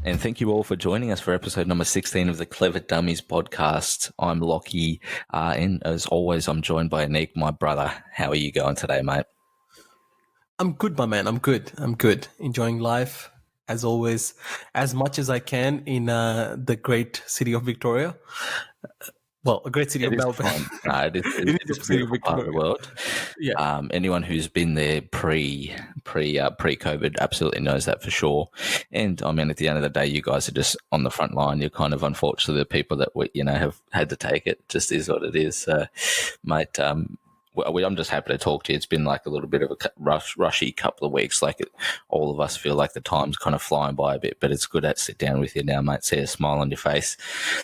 And thank you all for joining us for episode number 16 of the Clever Dummies Podcast. I'm Lachie, and as always, I'm joined by Aneeqe, my brother. How are you going today, mate? I'm good, my man. I'm good. Enjoying life, as always, as much as I can in the great city of Victoria. Well, a great city of Melbourne. It is a beautiful part of the world. Yeah. Anyone who's been there pre-COVID absolutely knows that for sure. And I mean, at the end of the day, you guys are just on the front line. You're kind of unfortunately the people that have had to take it. Just is what it is, mate. I'm just happy to talk to you. It's been like a little bit of a rushy couple of weeks. All of us feel like the time's kind of flying by a bit, but it's good to sit down with you now, mate. See a smile on your face.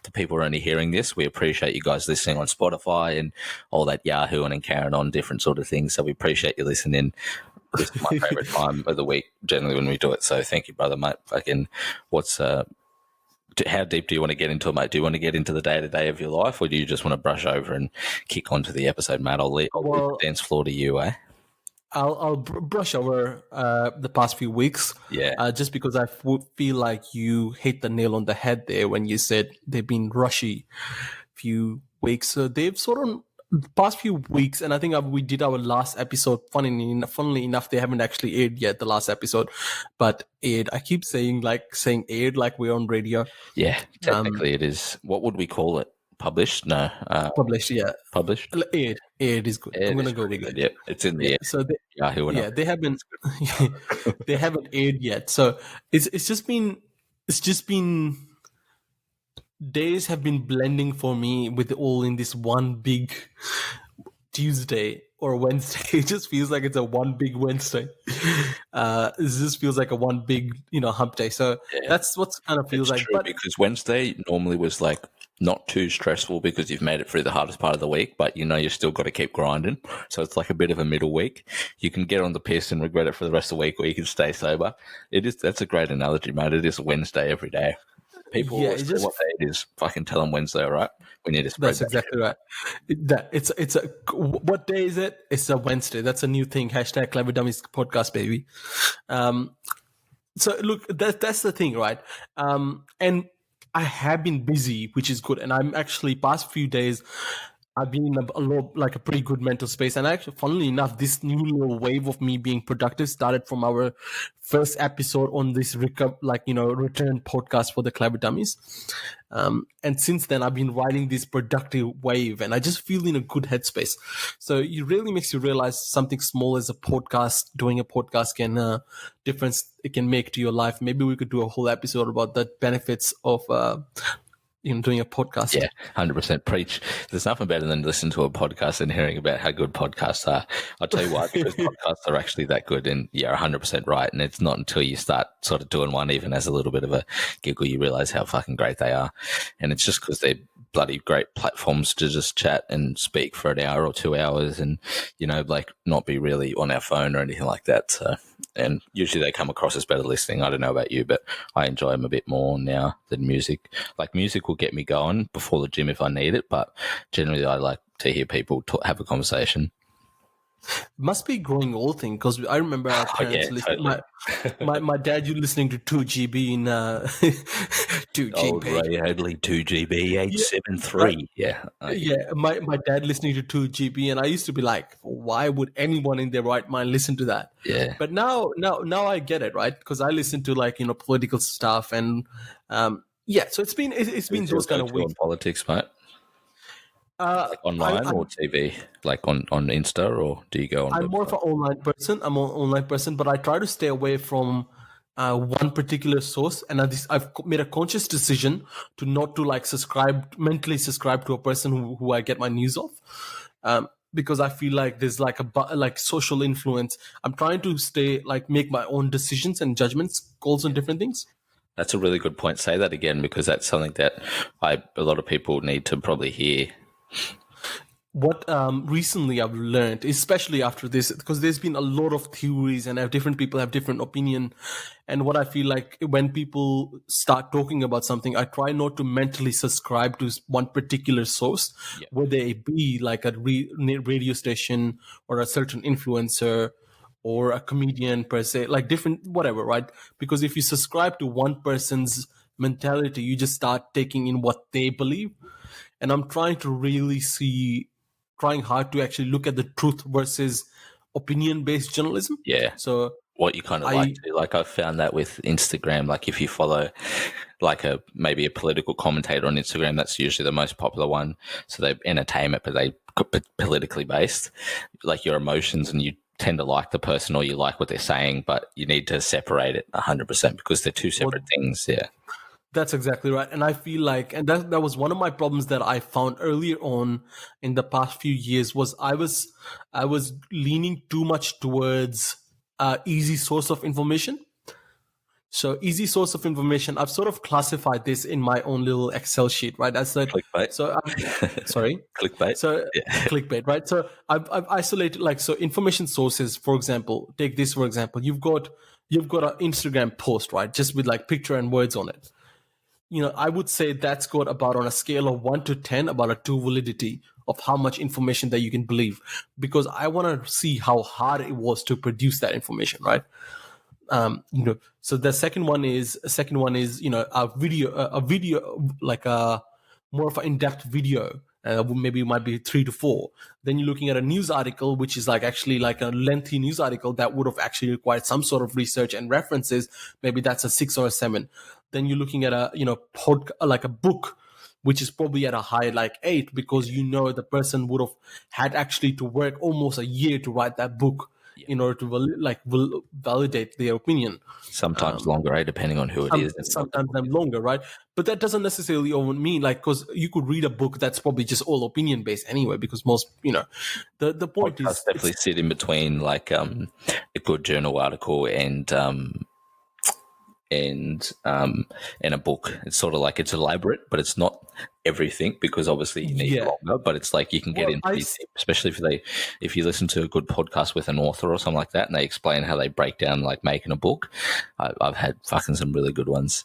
The people who are only hearing this, we appreciate you guys listening on Spotify and all that Yahoo and carrying on different sort of things. So we appreciate you listening. This is my favorite time of the week, generally, when we do it. So thank you, brother, mate. How deep do you want to get into it, mate? Do you want to get into the day-to-day of your life, or do you just want to brush over and kick onto the episode, mate? I'll leave the dance floor to you, eh? I'll brush over the past few weeks. Yeah. Just because I feel like you hit the nail on the head there when you said they've been rushy few weeks. So they've sort of the past few weeks, and I think we did our last episode. Funnily enough, they haven't actually aired yet, the last episode, but aired. I keep saying aired like we're on radio. Yeah, technically it is. What would we call it? Published? No. Published, yeah. Published? Aired is good. I'm going to go with it. Yeah, it's in the air. So they haven't they haven't aired yet. So it's just been days have been blending for me with all in this one big Tuesday or Wednesday. It just feels like it's a one big Wednesday. It just feels like a one big, hump day. So that's what kind of feels like. True, because Wednesday normally was like not too stressful because you've made it through the hardest part of the week, but you've still got to keep grinding. So it's like a bit of a middle week. You can get on the piss and regret it for the rest of the week, or you can stay sober. That's a great analogy, mate. It is Wednesday every day. People always say what day it is. Fucking tell them Wednesday, all right? We need to spread That's exactly right. What day is it? It's a Wednesday. That's a new thing. # Clever Dummies Podcast, baby. So look, that's the thing, right? And I have been busy, which is good. And I'm actually past few days, I've been in a pretty good mental space. And actually, funnily enough, this new little wave of me being productive started from our first episode on this return podcast for the Clever Dummies. And since then, I've been riding this productive wave, and I just feel in a good headspace. So it really makes you realize something small as doing a podcast can difference it can make to your life. Maybe we could do a whole episode about the benefits of doing a podcast. Yeah, 100% preach. There's nothing better than listening to a podcast and hearing about how good podcasts are. I'll tell you why, because podcasts are actually that good, and you're 100% right. And it's not until you start sort of doing one, even as a little bit of a giggle, you realize how fucking great they are. And it's just because they're bloody great platforms to just chat and speak for an hour or 2 hours and, not be really on our phone or anything like that. So, and usually they come across as better listening. I don't know about you, but I enjoy them a bit more now than music. Like, music will get me going before the gym if I need it, but generally I like to hear people have a conversation. Must be growing old thing, because I remember our parents listening. Totally. My dad, you listening to 2GB in 2GB. Oh, Ray Hadley, 2GB, 873. Yeah. My dad listening to 2GB, and I used to be like, why would anyone in their right mind listen to that? Yeah. But now I get it, right? Because I listen to political stuff, and so it's been those kind of weeks. Politics, mate. Online or TV, like on Insta, or do you go on? I'm more of an online person. I'm an online person, but I try to stay away from one particular source. And I've made a conscious decision to not to mentally subscribe to a person who I get my news off, because I feel like there's like social influence. I'm trying to make my own decisions and judgments, calls on different things. That's a really good point. Say that again, because that's something that a lot of people need to probably hear. What recently I've learned, especially after this, because there's been a lot of theories and different people have different opinion. And what I feel like when people start talking about something, I try not to mentally subscribe to one particular source, whether it be like a radio station or a certain influencer or a comedian per se, like different, whatever, right? Because if you subscribe to one person's mentality, you just start taking in what they believe. And I'm trying to really trying hard to actually look at the truth versus opinion based journalism. Yeah. So what you kind of like to. Like I've found that with Instagram, like if you follow like maybe a political commentator on Instagram, that's usually the most popular one. So they entertain it, but they politically based, like your emotions, and you tend to like the person or you like what they're saying, but you need to separate it 100% because they're two separate things. Yeah. That's exactly right. And I feel like, and that was one of my problems that I found earlier on in the past few years was I was leaning too much towards easy source of information. So easy source of information, I've sort of classified this in my own little Excel sheet, right? I said, clickbait. So, sorry, clickbait. So clickbait, right? So I've isolated so information sources. For example, take this for example. You've got an Instagram post, right? Just with like picture and words on it. I would say that's got about on a scale of 1 to 10, about a 2 validity of how much information that you can believe, because I want to see how hard it was to produce that information, right? So the second one is a video like a more of an in-depth video. Maybe it might be 3 to 4. Then you're looking at a news article, which is like actually like a lengthy news article that would have actually required some sort of research and references. Maybe that's a 6 or a 7. Then you're looking at a like a book, which is probably at a high like 8, because the person would have had actually to work almost a year to write that book in order to validate their opinion. Sometimes longer, right? Depending on who it is. Sometimes longer, right? But that doesn't necessarily mean because you could read a book that's probably just all opinion based anyway. Because most, the point podcasts is definitely sit in between like a good journal article and a book. It's sort of like it's elaborate, but it's not everything, because obviously you need longer. But it's like you can get into these, especially if you listen to a good podcast with an author or something like that, and they explain how they break down like making a book. I've had fucking some really good ones.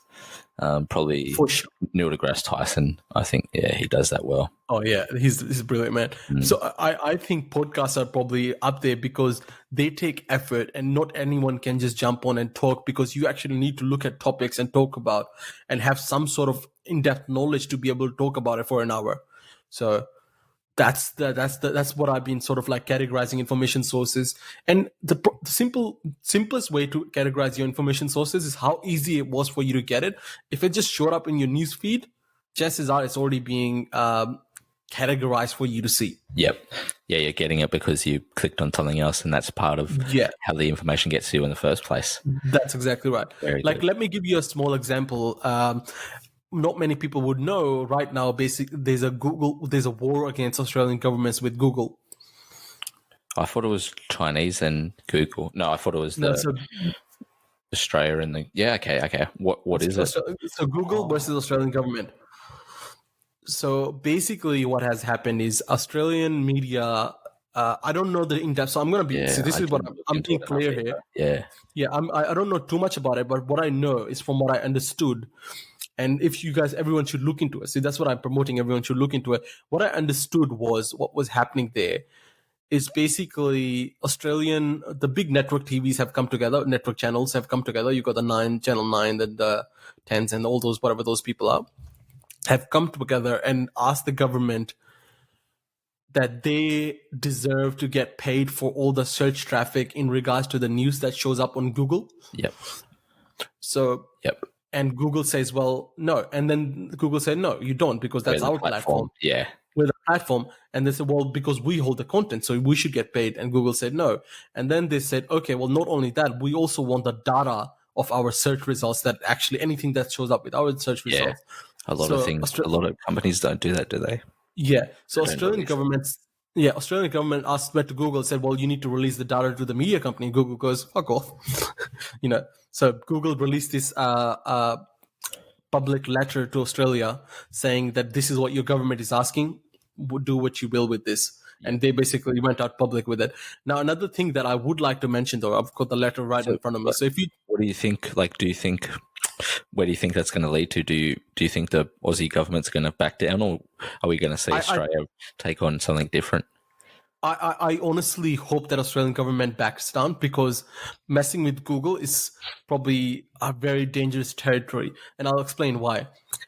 Probably for sure. Neil deGrasse Tyson. I think he does that well. Oh yeah, he's brilliant, man. So I think podcasts are probably up there because they take effort, and not anyone can just jump on and talk, because you actually need to look at topics and talk about and have some sort of in-depth knowledge to be able to talk about it for an hour. So that's what I've been sort of like categorizing information sources. And the simplest way to categorize your information sources is how easy it was for you to get it. If it just showed up in your news feed, chances are it's already being categorized for you to see. Yep. Yeah, you're getting it because you clicked on something else, and that's part of how the information gets to you in the first place. That's exactly right. Let me give you a small example. Not many people would know right now. Basically, there's a war against Australian governments with Google. I thought it was Chinese and Google. No, I thought it was Australia and the okay. What is it? So Google versus Australian government. So basically, what has happened is Australian media. I don't know the in-depth, so I'm going to be. See, this is what I'm being clear here. Yeah. I don't know too much about it, but what I know is from what I understood. And if you guys, everyone should look into it. See, that's what I'm promoting. Everyone should look into it. What I understood was what was happening there is basically the big network TVs have come together. Network channels have come together. You got the Channel 9, the 10s, and all those, whatever those people are, have come together and asked the government that they deserve to get paid for all the search traffic in regards to the news that shows up on Google. Yep. So, and Google says, well, no. And then Google said, no, you don't, because that's our platform. Yeah. We're the platform. And they said, well, because we hold the content, so we should get paid. And Google said, no. And then they said, okay, well, not only that, we also want the data of our search results, that actually anything that shows up with our search results. A lot of companies don't do that, do they? Yeah. So Australian government asked to Google, said, well, you need to release the data to the media company. Google goes, fuck off. So Google released this public letter to Australia saying that this is what your government is asking. Do what you will with this. And they basically went out public with it. Now, another thing that I would like to mention, though, I've got the letter right in front of me. So what do you think? Where do you think that's going to lead to? Do you think the Aussie government's going to back down, or are we going to see Australia take on something different? I honestly hope that Australian government backs down, because messing with Google is probably a very dangerous territory, and I'll explain why.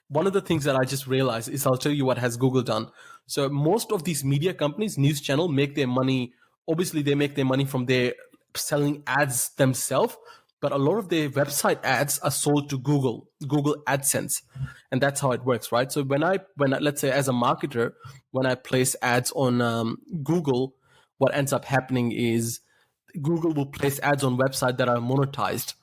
One of the things that I just realized is, I'll tell you what has Google done. So most of these media companies, news channel, make their money. Obviously, they make their money from their selling ads themselves, but a lot of their website ads are sold to Google AdSense, and that's how it works, right? So when I let's say, as a marketer, when I place ads on Google, what ends up happening is Google will place ads on websites that are monetized.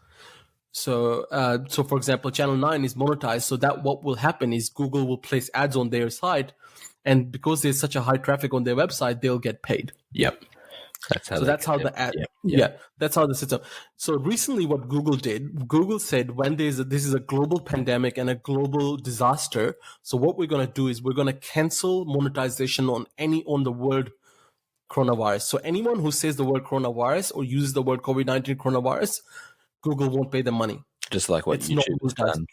So, so for example, Channel 9 is monetized. So that what will happen is Google will place ads on their site, and because there's such a high traffic on their website, they'll get paid. Yep. That's how the ad. That's how the system. So recently, what Google did, Google said, when this is a global pandemic and a global disaster, so what we're going to do is we're going to cancel monetization on the word coronavirus. So anyone who says the word coronavirus or uses the word COVID-19 coronavirus, Google won't pay them money. Just like what YouTube has done.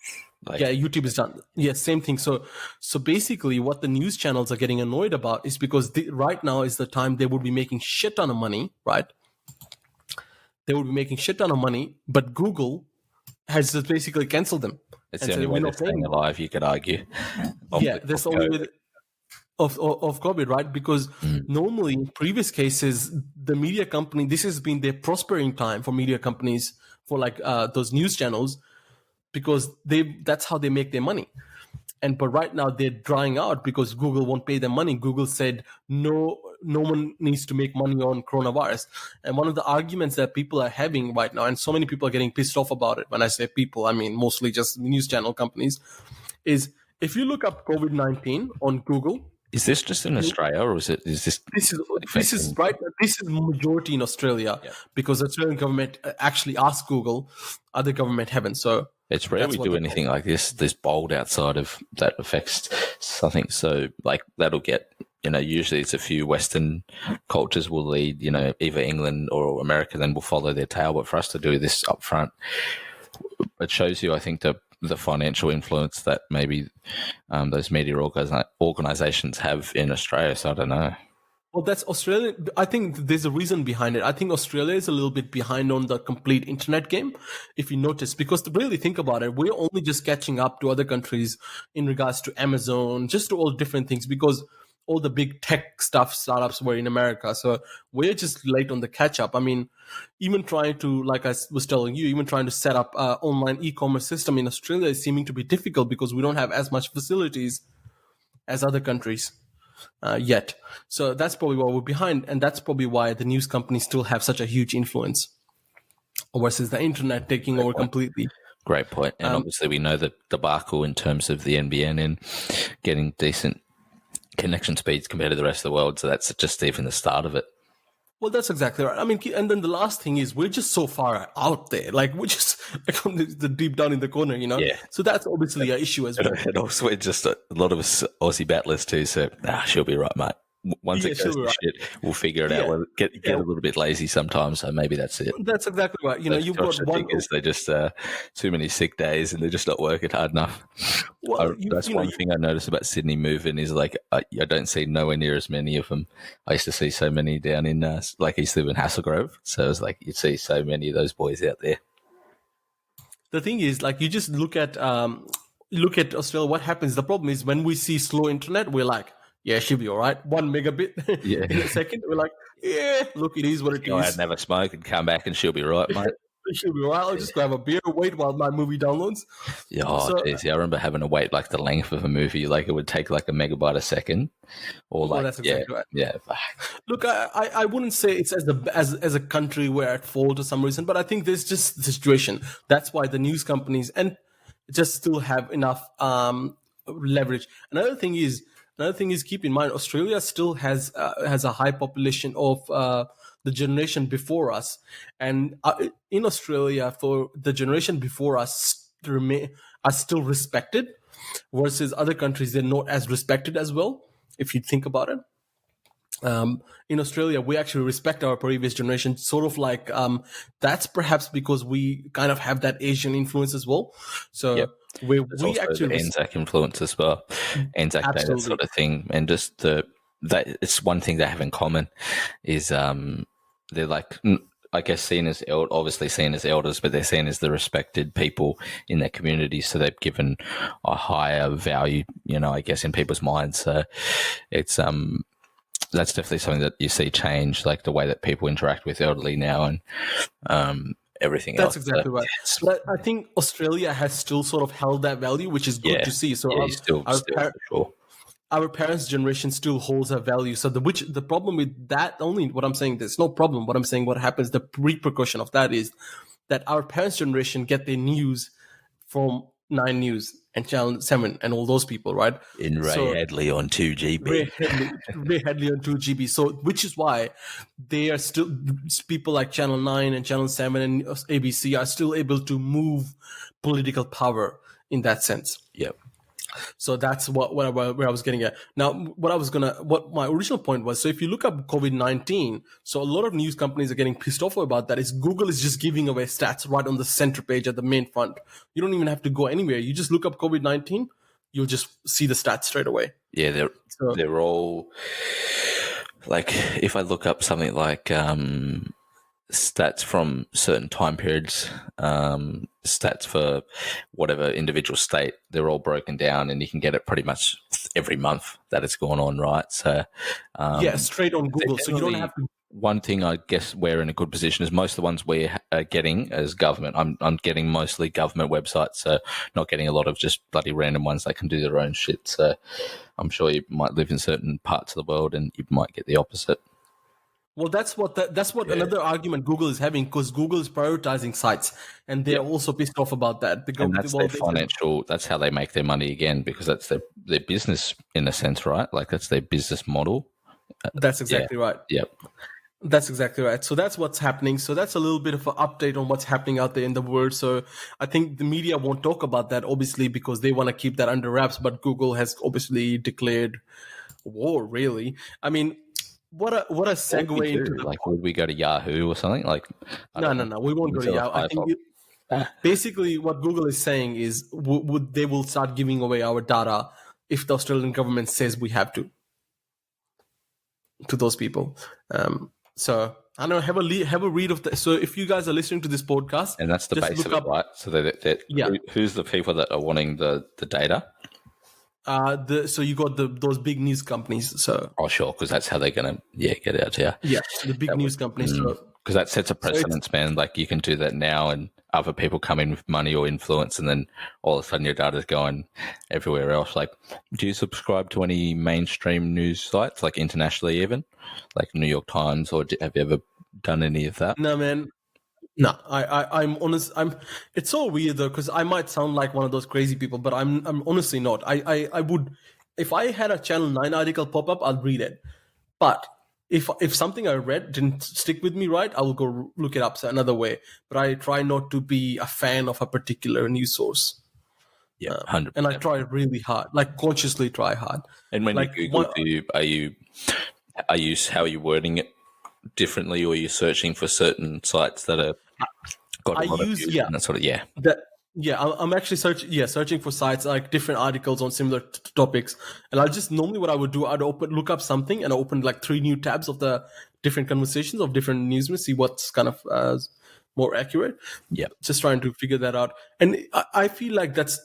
YouTube is done. Yeah, same thing. So basically, what the news channels are getting annoyed about is because right now is the time they would be making shit ton of money, right? They would be making shit ton of money, but Google has just basically canceled them. It's the only way they're staying alive, you could argue. That's the only way of COVID, right? Because normally, in previous cases, the media company, this has been their prospering time for media companies, for like those news channels, because that's how they make their money. But right now they're drying out because Google won't pay them money. Google said no one needs to make money on coronavirus. And one of the arguments that people are having right now, and so many people are getting pissed off about it, when I say people, I mean mostly just news channel companies, is if you look up COVID-19 on Google. Is this just in Australia, or is this? This is right. This is majority in Australia, because the Australian government actually asked Google, other government haven't. So it's rare we do anything like this bold outside of that affects something. So like that'll get, usually it's a few Western cultures will lead, either England or America, then will follow their tail. But for us to do this up front, it shows you, I think, the financial influence that maybe those media organizations have in Australia. So I don't know. Well, that's Australia. I think there's a reason behind it. I think Australia is a little bit behind on the complete internet game, if you notice, because to really think about it, we're only just catching up to other countries in regards to Amazon, just to all different things, because all the big tech startups were in America. So we're just late on the catch up. I mean, even trying to, like I was telling you, even trying to set up an online e-commerce system in Australia is seeming to be difficult because we don't have as much facilities as other countries yet. So that's probably why we're behind. And that's probably why the news companies still have such a huge influence versus the internet taking over completely. Great point. And obviously we know the debacle in terms of the NBN and getting decent connection speeds compared to the rest of the world. So that's just even the start of it. Well, that's exactly right. I mean, and then the last thing is we're just so far out there. Like we're just like on the deep down in the corner, Yeah. So that's obviously an issue as well. And also we're just a lot of us Aussie battlers too. So she'll be right, mate. Once it goes to shit, we'll figure it out. We'll get a little bit lazy sometimes, so maybe that's it. That's exactly right. You've got one. They're just too many sick days, and they're just not working hard enough. Well, that's one thing I noticed about Sydney moving is like I don't see nowhere near as many of them. I used to see so many down in I used to live in Hasslegrove, so it was like you'd see so many of those boys out there. The thing is, like, you just look at Australia. What happens? The problem is when we see slow internet, we're like, yeah, she'll be all right. 1 megabit in a second. We're like, yeah, look, it is what it is. I'd never smoke and come back and she'll be right, mate. She'll be all right. I'll just grab a beer, wait while my movie downloads. Yeah, geez. I remember having to wait like the length of a movie. Like it would take like a megabyte a second. Or like, that's exactly right. Yeah. Look, I wouldn't say it's as a country we're at fault for some reason, but I think there's just the situation. That's why the news companies and just still have enough leverage. Another thing is, keep in mind, Australia still has a high population of the generation before us, and in Australia, for the generation before us are still respected, versus other countries they're not as respected as well. If you think about it, in Australia we actually respect our previous generation, sort of like that's perhaps because we kind of have that Asian influence as well. So. Yep. We actually Anzac influence as well, Anzac Day, that sort of thing, and just the that it's one thing they have in common is they're like, I guess, obviously seen as elders, but they're seen as the respected people in their community. So they've given a higher value, I guess, in people's minds. So it's that's definitely something that you see change, like the way that people interact with elderly now and everything else. That's exactly right. But I think Australia has still sort of held that value, which is good to see. So for sure. Our parents' generation still holds that value. So the problem with that, only what I'm saying, there's no problem. What I'm saying, what happens, the repercussion of that is that our parents' generation get their news from 9 News and Channel 7 and all those people, right? In Ray Hadley on 2GB. Ray Hadley on 2GB. So, which is why they are still, people like Channel 9 and Channel 7 and ABC are still able to move political power in that sense. Yep. So that's where I was getting at. Now, what my original point was, so if you look up COVID-19, so a lot of news companies are getting pissed off about that, is Google is just giving away stats right on the center page at the main front. You don't even have to go anywhere. You just look up COVID-19, you'll just see the stats straight away. Yeah, they're all, like, if I look up something like stats from certain time periods, stats for whatever individual state, they're all broken down and you can get it pretty much every month that it's going on, right? So straight on Google. So you don't have to. One thing I guess we're in a good position is most of the ones we are getting as government. I'm getting mostly government websites, so not getting a lot of just bloody random ones that can do their own shit. So I'm sure you might live in certain parts of the world and you might get the opposite. Well, that's what another argument Google is having, because Google is prioritizing sites, and they're also pissed off about that. And that's their financial. That's how they make their money again, because that's their business in a sense, right? Like that's their business model. That's exactly right. Yep. That's exactly right. So that's what's happening. So that's a little bit of an update on what's happening out there in the world. So I think the media won't talk about that, obviously, because they want to keep that under wraps. But Google has obviously declared war. Really, I mean. What a segue into would we go to Yahoo or something? Like no, we won't go to Yahoo. I think basically what Google is saying is they will start giving away our data if the Australian government says we have to those people. So I don't know. Have a read of that. So if you guys are listening to this podcast, and that's the base of it, right? So who's the people that are wanting the data? So you got those big news companies. So sure, because that's how they're gonna get it out here. Yeah, the big news companies. Because that sets a precedence, man. Like you can do that now, and other people come in with money or influence, and then all of a sudden your data's going everywhere else. Like, do you subscribe to any mainstream news sites, like internationally, even like New York Times, or have you ever done any of that? No, man. No, I'm honest. It's so weird though, because I might sound like one of those crazy people, but I'm honestly not. I would, if I had a Channel 9 article pop up, I'll read it. But if something I read didn't stick with me right, I will go look it up another way. But I try not to be a fan of a particular news source. Yeah, 100%. And I try really hard, like consciously try hard. And when you Google, how are you wording it differently, or are you searching for certain sites that are got a lot of views and that sort of I'm actually searching for sites like different articles on similar topics, and I'll just normally what I would do, I'd look up something and open like 3 new tabs of the different conversations of different newsmen, see what's kind of more accurate. Yeah, just trying to figure that out, and I feel like that's.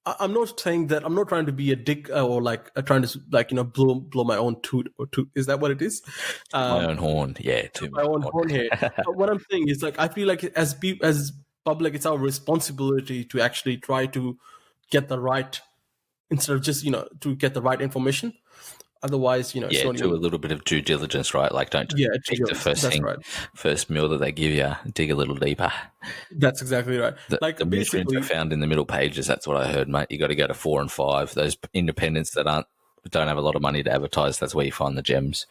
I'm not saying that I'm not trying to be a dick or like trying to blow my own toot or toot. Is that what it is? My own horn, yeah, my own horn here. But what I'm saying is like I feel like as public, it's our responsibility to actually try to get the right, instead of just to get the right information. Otherwise, do a little bit of due diligence, right? Like, don't pick the first meal that they give you. Dig a little deeper. That's exactly right. The nutrients are found in the middle pages. That's what I heard, mate. You got to go to 4 and 5. Those independents that don't have a lot of money to advertise, that's where you find the gems.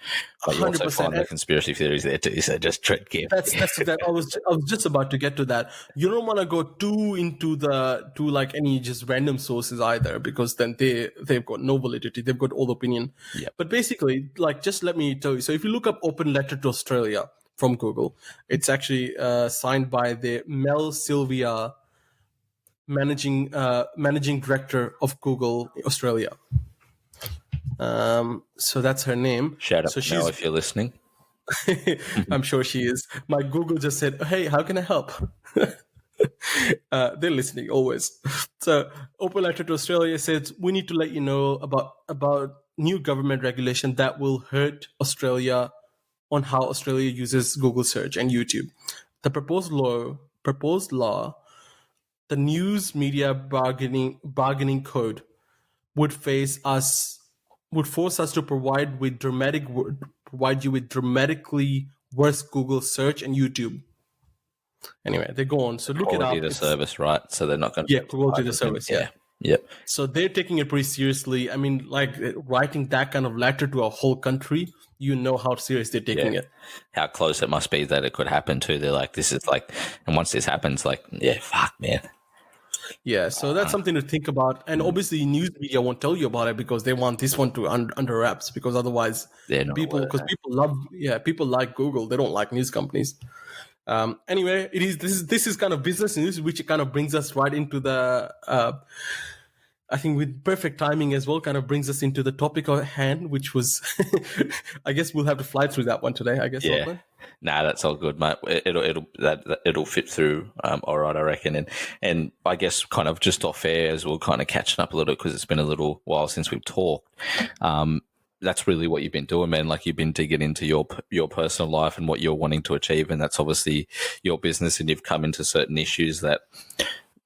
But you also find the conspiracy theories there too, so just tread carefully. That's I was just about to get to that. You don't want to go too into like any just random sources either, because then they've got no validity. They've got all opinion. Yeah. But basically, like, just let me tell you. So if you look up Open Letter to Australia from Google, it's actually signed by the Mel Sylvia, managing director of Google Australia. So that's her name. Shout out so to Mel if you're listening. I'm sure she is. My Google just said, "Hey, how can I help?" They're listening always. So, open letter to Australia says, "We need to let you know about new government regulation that will hurt Australia on how Australia uses Google search and YouTube. The proposed law, the news media bargaining code, would force us to provide you with dramatically worse Google search and YouTube." Anyway, they go on. So look it up. Quality of the service, right? So they're not going to quality of the service. Yeah. Yep. So they're taking it pretty seriously. I mean, like writing that kind of letter to a whole country, you know how serious they're taking it. How close it must be that it could happen too. They're like, this is like, and once this happens, like, yeah, fuck, man. Yeah, so that's something to think about. And obviously, news media won't tell you about it because they want this one to under wraps. Because otherwise, people like Google, they don't like news companies. Anyway, this is kind of business news, which kind of brings us right into the. I think with perfect timing as well, kind of brings us into the topic at hand, which was, I guess we'll have to fly through that one today. I guess. Yeah. Nah, that's all good, mate. It'll fit through. All right, I reckon. And I guess kind of just off air as we're kind of catching up a little because it's been a little while since we've talked. That's really what you've been doing, man. Like you've been digging into your personal life and what you're wanting to achieve, and that's obviously your business. And you've come into certain issues that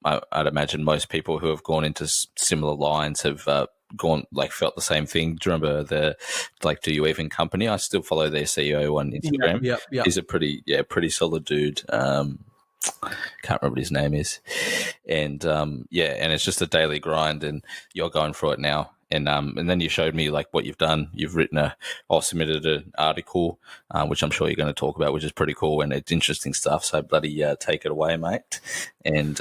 I'd imagine most people who have gone into similar lines have felt the same thing. Do you remember the Do You Even company? I still follow their CEO on Instagram. Yeah. He's a pretty solid dude. Can't remember what his name is, and and it's just a daily grind, and you're going through it now. And then you showed me like what you've done. You've submitted an article, which I'm sure you're going to talk about, which is pretty cool and it's interesting stuff. So bloody take it away, mate. And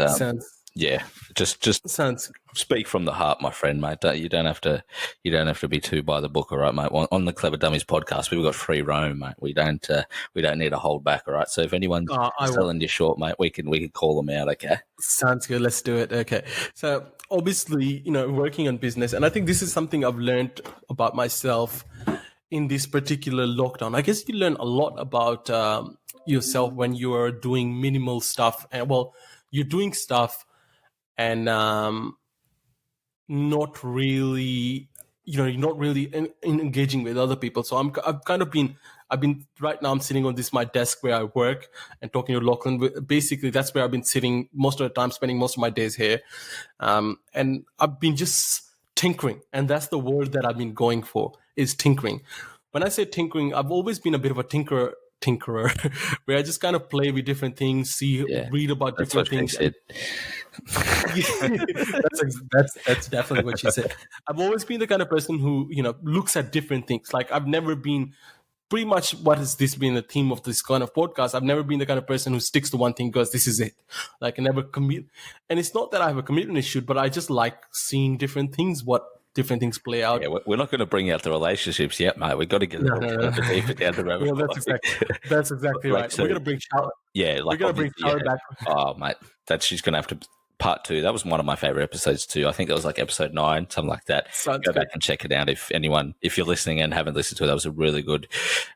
just sounds speak from the heart, my friend, mate. You don't have to be too by the book, all right, mate. On the Clever Dummies podcast, we've got free roam, mate. We don't need to hold back, all right. So if anyone's selling you short, mate, we can call them out, okay? Sounds good. Let's do it. Okay. So obviously, working on business, and I think this is something I've learned about myself in this particular lockdown. I guess you learn a lot about yourself when you are doing minimal stuff, and you're doing stuff and not really, you're not really engaging with other people. So I've been right now I'm sitting on my desk where I work and talking to Lachlan. Basically, that's where I've been sitting most of the time, spending most of my days here. And I've been just tinkering. And that's the word that I've been going for, is tinkering. When I say tinkering, I've always been a bit of a tinkerer, where I just kind of play with different things, read about different things. That's definitely what she said. I've always been the kind of person who looks at different things. Like I've never been, pretty much what has this been the theme of this kind of podcast, I've never been the kind of person who sticks to one thing because this is it. Like I never commit, and it's not that I have a commitment issue, but I just like seeing different things, what different things play out. Yeah, we're not going to bring out the relationships yet, mate. We've got to get a little bit deeper down the rabbit hole. That's exactly right. We're going to bring Charlotte. Yeah, we're going to bring Charlotte back. Oh, mate, she's going to have to part 2. That was one of my favorite episodes too. I think it was like episode 9, something like that. Go back and check it out if you're listening and haven't listened to it. That was a really good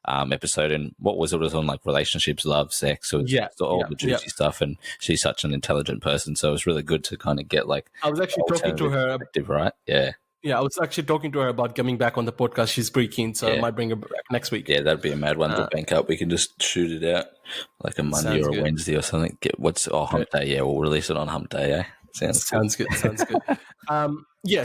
episode. And what was it? It was on like relationships, love, sex. So all the juicy stuff. And she's such an intelligent person, so it was really good to kind of get like. I was actually talking to her. Right? Yeah. Yeah, I was actually talking to her about coming back on the podcast. She's pretty keen, so I might bring her back next week. Yeah, that'd be a mad one to bank up. We can just shoot it out like a Monday or a Wednesday or something. Hump Day? Yeah, we'll release it on Hump Day. Yeah, sounds good.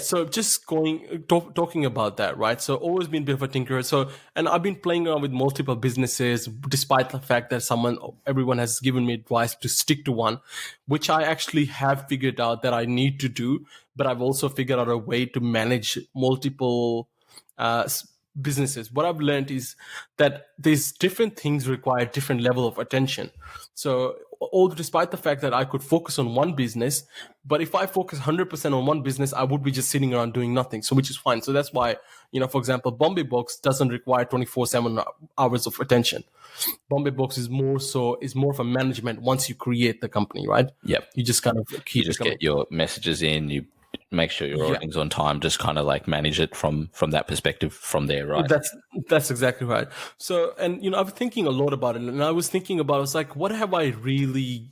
So just talking about that, right? So always been a bit of a tinkerer. So, and I've been playing around with multiple businesses, despite the fact that everyone has given me advice to stick to one, which I actually have figured out that I need to do. But I've also figured out a way to manage multiple businesses. What I've learned is that these different things require different level of attention. So despite the fact that I could focus on one business, but if I focus 100% on one business, I would be just sitting around doing nothing. So which is fine. So that's why, for example, Bombay Box doesn't require 24/7 hours of attention. Bombay Box is more of a management once you create the company, right? Yep. You just kind of get your messages in, you make sure your Yeah. auditing's on time, just kind of like manage it from that perspective from there, right? That's exactly right. So, and I was thinking a lot about it, and I was like, what have I really,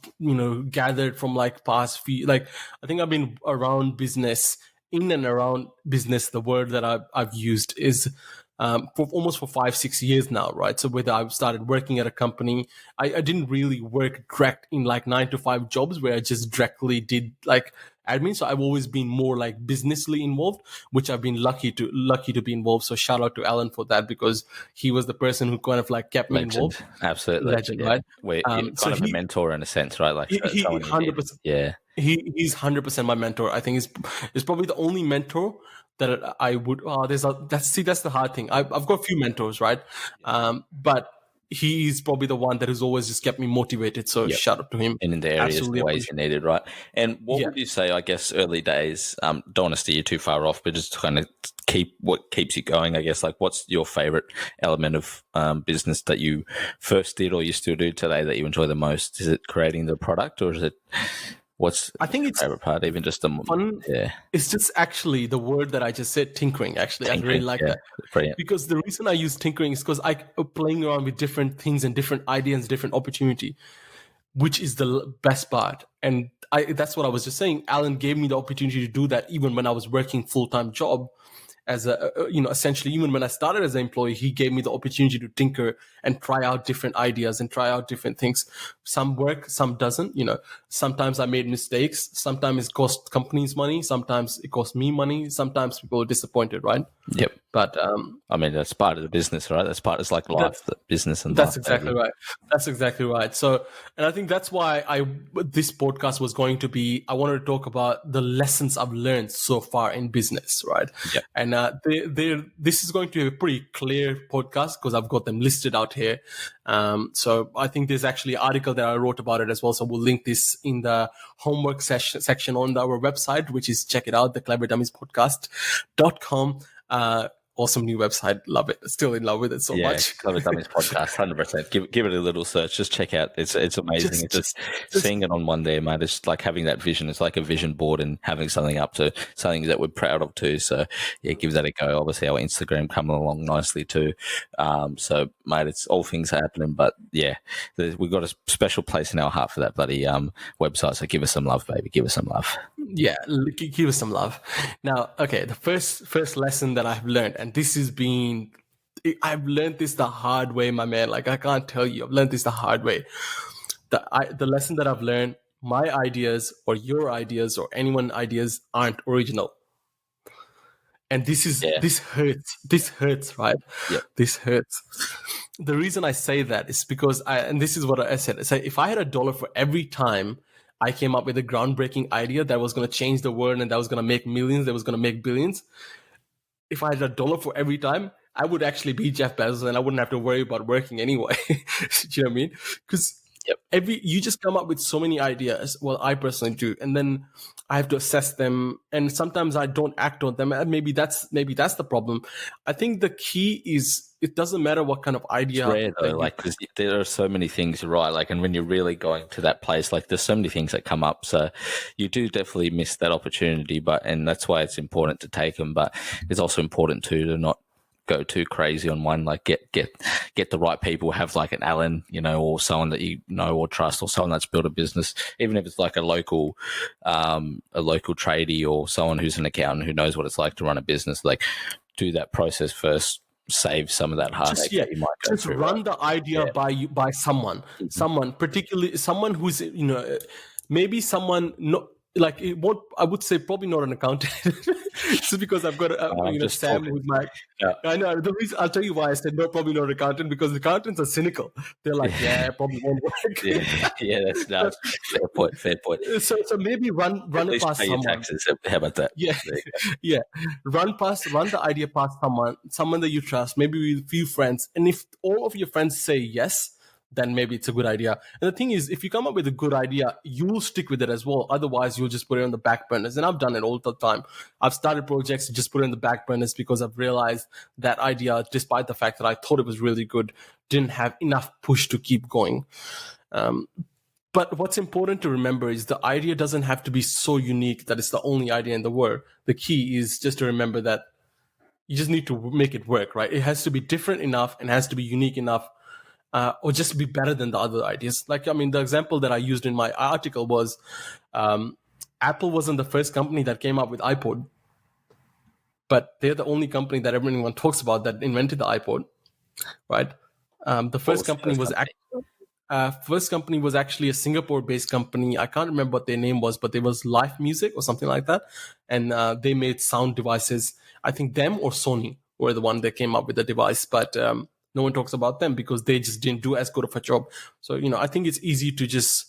gathered from like past few, like, I think I've been around business, in and around business. The word that I've used is for almost for 5-6 years now, right? So whether I've started working at a company, I didn't really work direct in like 9-to-5 jobs where I just directly did like admin. So I've always been more like businessly involved, which I've been lucky to be involved. So shout out to Alan for that, because he was the person who kind of like kept me involved. Absolutely. Legend, yeah. right? You're kind of a mentor in a sense, right? Like he someone you need. 100%. Yeah. He's 100% my mentor. I think he's probably the only mentor that I would. That's the hard thing. I've got a few mentors, right? But he's probably the one that has always just kept me motivated. So shout out to him. And in the areas and ways you needed, right? And what would you say, I guess, early days, don't want to steer you too far off, but just to kind of what keeps you going, I guess, like what's your favorite element of business that you first did or you still do today that you enjoy the most? Is it creating the product, or is it... I think it's favorite part, even just the fun. Yeah, it's just actually the word that I just said, tinkering. Actually, I really like that. Brilliant. Because the reason I use tinkering is because I playing around with different things and different ideas, different opportunity, which is the best part. And that's what I was just saying. Alan gave me the opportunity to do that even when I was working full-time job. As essentially, even when I started as an employee, he gave me the opportunity to tinker and try out different ideas and try out different things. Some work, some doesn't. Sometimes I made mistakes. Sometimes it cost companies money. Sometimes it cost me money. Sometimes people are disappointed, right? Yep. But I mean, that's part of the business, right? That's part. It's like life, the business, and that's exactly right. That's exactly right. So, and I think that's why this podcast was going to be. I wanted to talk about the lessons I've learned so far in business, right? Yeah. And this is going to be a pretty clear podcast because I've got them listed out here. So I think there's actually an article that I wrote about it as well. So we'll link this in the homework section on our website, which is check it out, the cleverdummies.podcast.com. Awesome new website. Love it. Still in love with it so much. Clever Dummies Podcast, 100%. Give it a little search. Just check out. It's amazing. Just seeing it on one there, mate. It's like having that vision. It's like a vision board and having something up to something that we're proud of too. So yeah, give that a go. Obviously, our Instagram coming along nicely too. So mate, it's all things happening. But yeah, we've got a special place in our heart for that bloody website. So give us some love, baby. Give us some love. Yeah, give us some love. Now, okay, the first lesson that I've learned, and I've learned this the hard way, my man. Like, I can't tell you, I've learned this the hard way. The lesson that I've learned, my ideas or your ideas or anyone's ideas aren't original. And this hurts. This hurts, right? Yeah. This hurts. The reason I say that is because and this is what I said. I say, if I had $1 for every time I came up with a groundbreaking idea that was going to change the world and that was going to make millions, that was going to make billions, if I had $1 for every time, I would actually be Jeff Bezos and I wouldn't have to worry about working anyway. Do you know what I mean? Because you just come up with so many ideas. Well, I personally do. And then I have to assess them. And sometimes I don't act on them. And maybe that's the problem. I think the key is it doesn't matter what kind of idea. It's rare though, like, because there are so many things, right? Like, and when you're really going to that place, like, there's so many things that come up. So you do definitely miss that opportunity, and that's why it's important to take them. But it's also important too to not go too crazy on one. Like, get the right people, have like an Alan, or someone that you know or trust, or someone that's built a business, even if it's like a local tradie or someone who's an accountant who knows what it's like to run a business. Like, do that process first. Save some of that heartache that you might go through. Run the idea by someone, particularly someone who's maybe someone not like it won't. I would say probably not an accountant, just because I've got Sam who's like. Yeah. I know the reason. I'll tell you why I said no, probably not an accountant, because the accountants are cynical. They're like, probably won't work. That's fair point. So maybe run it past someone. Taxes. How about that? Run the idea past someone that you trust, maybe with a few friends, and if all of your friends say yes, then maybe it's a good idea. And the thing is, if you come up with a good idea, you'll stick with it as well. Otherwise, you'll just put it on the back burners. And I've done it all the time. I've started projects to just put it on the back burners because I've realized that idea, despite the fact that I thought it was really good, didn't have enough push to keep going. But what's important to remember is the idea doesn't have to be so unique that it's the only idea in the world. The key is just to remember that you just need to make it work, right? It has to be different enough and has to be unique enough, or just be better than the other ideas. Like, I mean, the example that I used in my article was Apple wasn't the first company that came up with iPod, but they're the only company that everyone talks about that invented the iPod, right? The first company was actually a Singapore-based company. I can't remember what their name was, but it was Life Music or something like that. And they made sound devices. I think them or Sony were the one that came up with the device, but no one talks about them because they just didn't do as good of a job. So, I think it's easy to just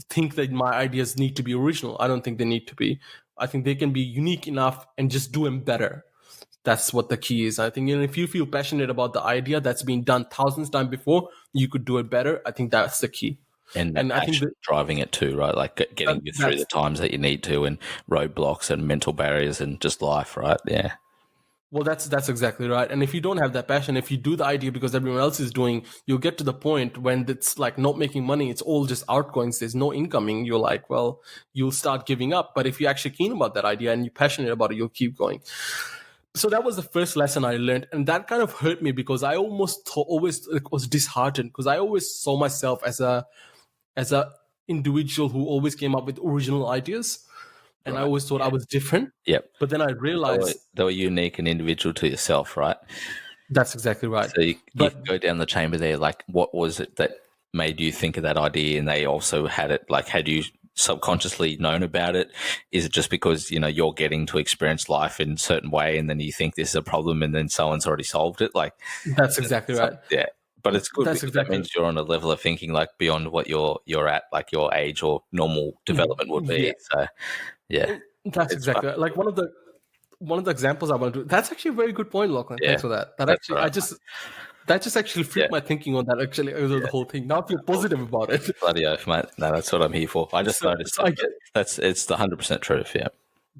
think that my ideas need to be original. I don't think they need to be. I think they can be unique enough and just do them better. That's what the key is. I think if you feel passionate about the idea that's been done thousands of times before, you could do it better. I think that's the key. And I think driving it too, right? Like getting you through the times that you need to, and roadblocks and mental barriers and just life, right? Yeah. Well, that's exactly right. And if you don't have that passion, if you do the idea because everyone else is doing, you'll get to the point when it's like not making money. It's all just outgoings. There's no incoming. You're like, well, you'll start giving up. But if you're actually keen about that idea and you're passionate about it, you'll keep going. So that was the first lesson I learned. And that kind of hurt me because I always was disheartened because I always saw myself as a individual who always came up with original ideas. And I always thought I was different. Yep. But then I realized they were unique and individual to yourself, right? That's exactly right. So you go down the chamber there, like what was it that made you think of that idea? And they also had it, like, had you subconsciously known about it? Is it just because, you're getting to experience life in a certain way and then you think this is a problem and then someone's already solved it? Like, that's exactly right. Yeah. But it's good because that means you're on a level of thinking like beyond what you're at, like your age or normal development would be. Yeah. So yeah. That's exactly right. Like one of the examples I want to do. That's actually a very good point, Lachlan. Yeah, thanks for that. That just actually flipped my thinking on that actually over the whole thing. Now I feel positive about it. Bloody oath, mate. No, that's what I'm here for. I just noticed it's the 100% truth, yeah.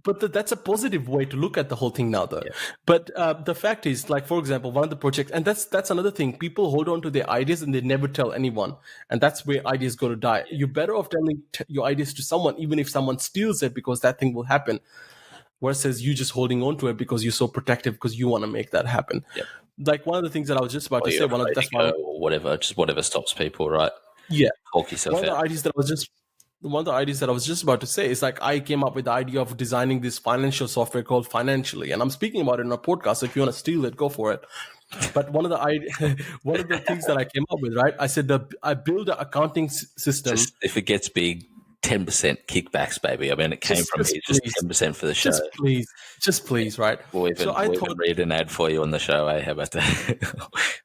But that's a positive way to look at the whole thing now, though. Yeah. But the fact is, like, for example, one of the projects, and that's another thing, people hold on to their ideas and they never tell anyone. And that's where ideas go to die. You're better off telling your ideas to someone, even if someone steals it, because that thing will happen. Versus you just holding on to it because you're so protective because you want to make that happen. Yep. Like one of the things that I was just about to say, or whatever stops people, right? Yeah. Talk yourself out. One of the ideas that I was just about to say is like I came up with the idea of designing this financial software called Financially, and I'm speaking about it in a podcast. So if you want to steal it, go for it. But one of the things that I came up with, right? I said I build an accounting system. Just if it gets big, 10% kickbacks, baby. I mean, it came from me, just 10% for the show. Just please, right? We'll even read an ad for you on the show, eh? How about that?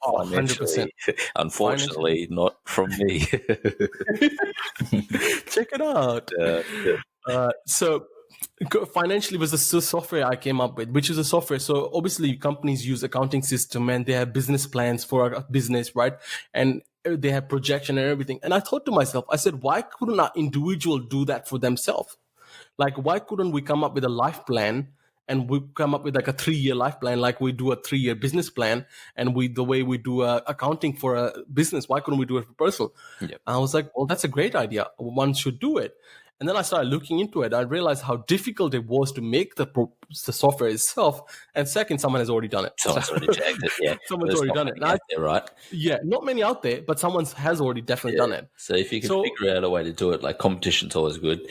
100%. Unfortunately, not from me. Check it out. So Financially was the software I came up with, which is a software. So obviously companies use accounting system and they have business plans for a business, right? And they have projection and everything. And I thought to myself, I said, why couldn't an individual do that for themselves? Like, why couldn't we come up with a life plan and we come up with like a 3-year life plan, like we do a 3-year business plan, and the way we do accounting for a business, why couldn't we do it for personal? Yep. I was like, well, that's a great idea. One should do it. And then I started looking into it. I realized how difficult it was to make the software itself. And second, someone has already done it. Someone's already checked it, yeah. Someone's already done it. There, right? Yeah, not many out there, but someone has already definitely done it. So if you can figure out a way to do it, like competition's always good.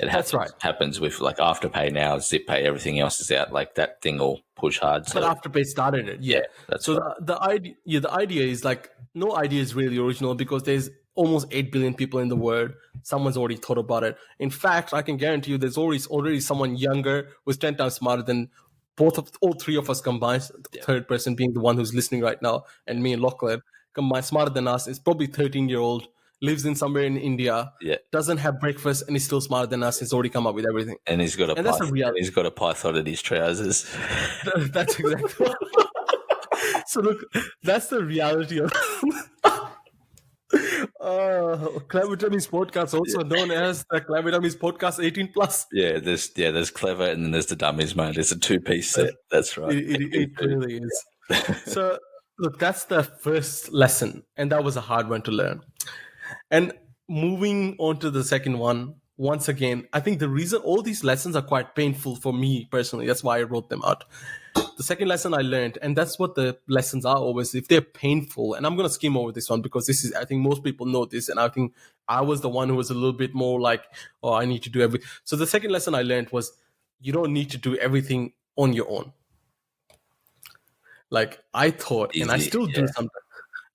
Happens with like Afterpay now, ZipPay, everything else is out. Like that thing will push hard. But Afterpay started it, yeah. That's so right. the idea is like no idea is really original because there's almost 8 billion people in the world. Someone's already thought about it. In fact, I can guarantee you there's already someone younger who's 10 times smarter than all three of us combined. The third person being the one who's listening right now, and me and Lachlan combined, smarter than us. Is probably 13-year-old, lives in somewhere in India, doesn't have breakfast, and he's still smarter than us. He's already come up with everything. And he's got a python in his trousers. That's exactly. So look, that's the reality of Clever Dummies Podcast, also known as the Clever Dummies Podcast 18+. There's Clever and then there's the Dummies, mate. It's a 2-piece set. That's right. It really is. So look, that's the first lesson, and that was a hard one to learn. And moving on to the second one, once again, I think the reason all these lessons are quite painful for me personally, that's why I wrote them out. The second lesson I learned, and that's what the lessons are always, if they're painful, and I'm going to skim over this one because this is, I think most people know this, and I think I was the one who was a little bit more like, oh, I need to do everything. So the second lesson I learned was, you don't need to do everything on your own. Like I thought, and I still do sometimes.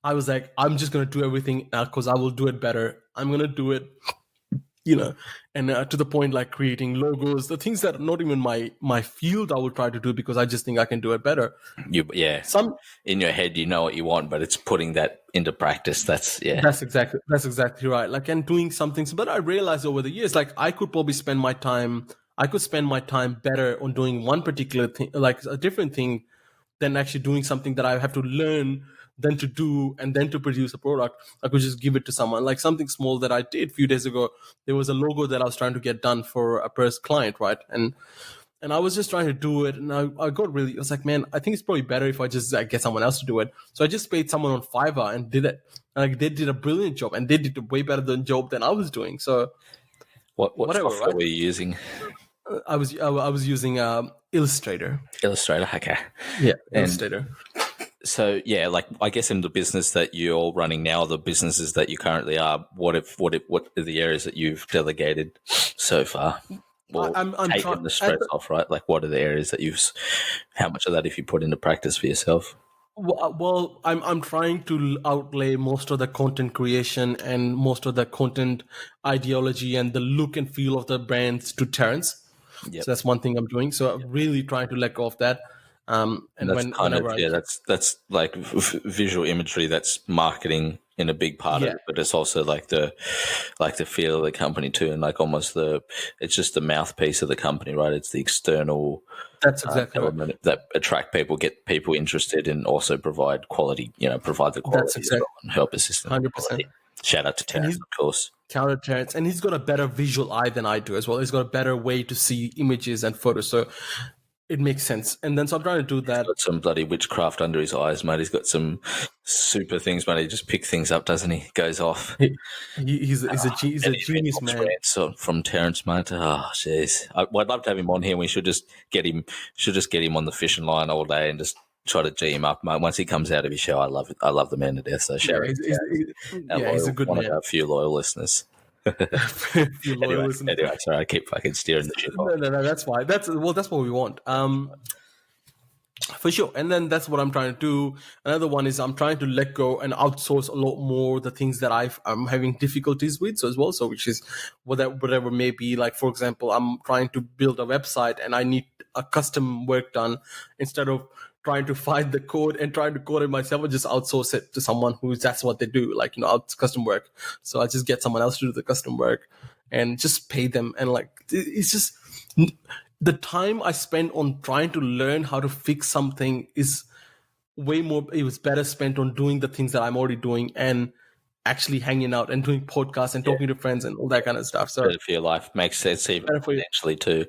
I was like, I'm just going to do everything because I will do it better. I'm going to do it, and to the point like creating logos, the things that are not even my field, I will try to do because I just think I can do it better. Some in your head, you know what you want, but it's putting that into practice. That's exactly right. Like, and doing some things, but I realized over the years, like I could probably spend my time better on doing one particular thing, like a different thing, than actually doing something that I have to learn, then to do, and then to produce a product. I could just give it to someone. Like something small that I did a few days ago, there was a logo that I was trying to get done for a first client, right? And I was just trying to do it, and I got really, I was like, man, I think it's probably better if I just get someone else to do it. So I just paid someone on Fiverr and did it. And like they did a brilliant job, and they did a way better job than I was doing. So what software were you using? I was using Illustrator. Okay. Yeah, Illustrator. So yeah, like I guess in the business that you're running now, the businesses that you currently are, what are the areas that you've delegated so far? Well, I'm taking the stress off, right? Like, what are the areas that how much of that if you put into practice for yourself? Well, I'm trying to outlay most of the content creation and most of the content ideology and the look and feel of the brands to Terrence. Yep. So that's one thing I'm doing. So I'm really trying to let go of that. And that's that's like visual imagery. That's marketing in a big part of it, but it's also like the feel of the company too, and like almost it's just the mouthpiece of the company, right? It's the external. That's exactly element right. That attract people, get people interested, and also provide quality. Provide the quality. That's exactly. And help assist 100%. Shout out to Terrence, of course. Shout out to Terrence, and he's got a better visual eye than I do as well. He's got a better way to see images and photos. So it makes sense. And then so I'm trying to do that. He's got some bloody witchcraft under his eyes, mate. He's got some super things, mate. He just picks things up, doesn't he? Goes off. He's a genius, man. From Terrence, mate. Oh, jeez. I'd love to have him on here. We should just get him. On the fishing line all day and just try to G him up, mate. Once he comes out of his show, I love the man to death. So share it. He's a good man. A few loyal listeners. Anyway, sorry, I keep fucking steering the ship off. No, that's fine. That's what we want. For sure. And then that's what I'm trying to do. Another one is I'm trying to let go and outsource a lot more the things that I'm having difficulties with. So as well, so which is whatever may be. Like for example, I'm trying to build a website and I need a custom work done. Instead of trying to find the code and trying to code it myself, I just outsource it to someone that's what they do, like, custom work. So I just get someone else to do the custom work and just pay them. And like, it's just the time I spend on trying to learn how to fix something is way more, it was better spent on doing the things that I'm already doing and actually hanging out and doing podcasts and talking to friends and all that kind of stuff. So better for your life, makes sense even financially too.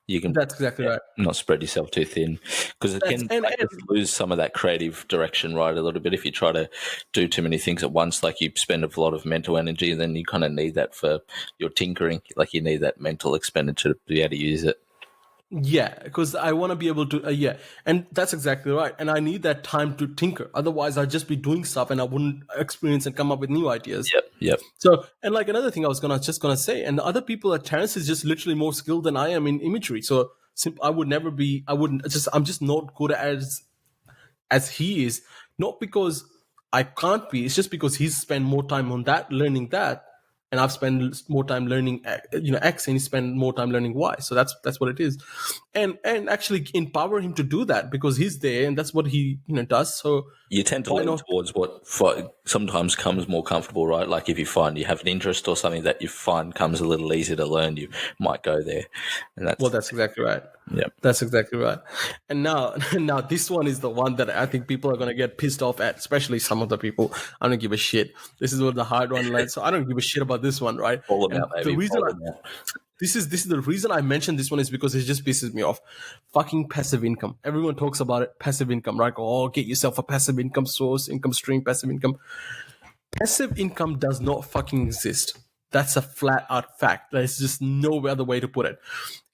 You can that's exactly right. Not spread yourself too thin because it can lose some of that creative direction, right? A little bit if you try to do too many things at once. Like you spend a lot of mental energy, and then you kind of need that for your tinkering. Like you need that mental expenditure to be able to use it. Yeah, because I want to be able to, and that's exactly right. And I need that time to tinker. Otherwise, I'd just be doing stuff and I wouldn't experience and come up with new ideas. Yep. So, and like another thing I was just gonna say, and the other people at Terrence is just literally more skilled than I am in imagery. So I'm just not good as he is. Not because I can't be, it's just because he's spent more time on that, learning that. And I've spent more time learning, X, and he spent more time learning Y. So that's what it is, and actually empower him to do that because he's there and that's what he does. So you tend to lean towards what sometimes comes more comfortable, right? Like if you find you have an interest or something that you find comes a little easier to learn, you might go there. And that's exactly right. Yeah, that's exactly right. And now this one is the one that I think people are going to get pissed off at, especially some of the people. I don't give a shit. This is what the hard one learned. So I don't give a shit about this one, right? All about the reason this is the reason I mentioned this one is because it just pisses me off. Fucking passive income. Everyone talks about it. Passive income, right? Oh, get yourself a passive income source, income stream, passive income. Passive income does not fucking exist. That's a flat out fact. There's just no other way to put it.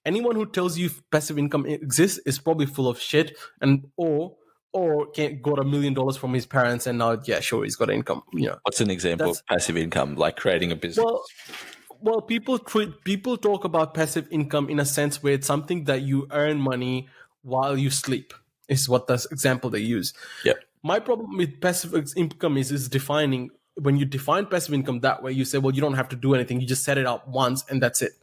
Anyone who tells you passive income exists is probably full of shit, and or got $1 million from his parents, and now sure, he's got income. What's an example of passive income, like creating a business? Well, people talk about passive income in a sense where it's something that you earn money while you sleep. Is what the example they use. Yep. My problem with passive income is defining. When you define passive income that way, you say, well, you don't have to do anything. You just set it up once and that's it.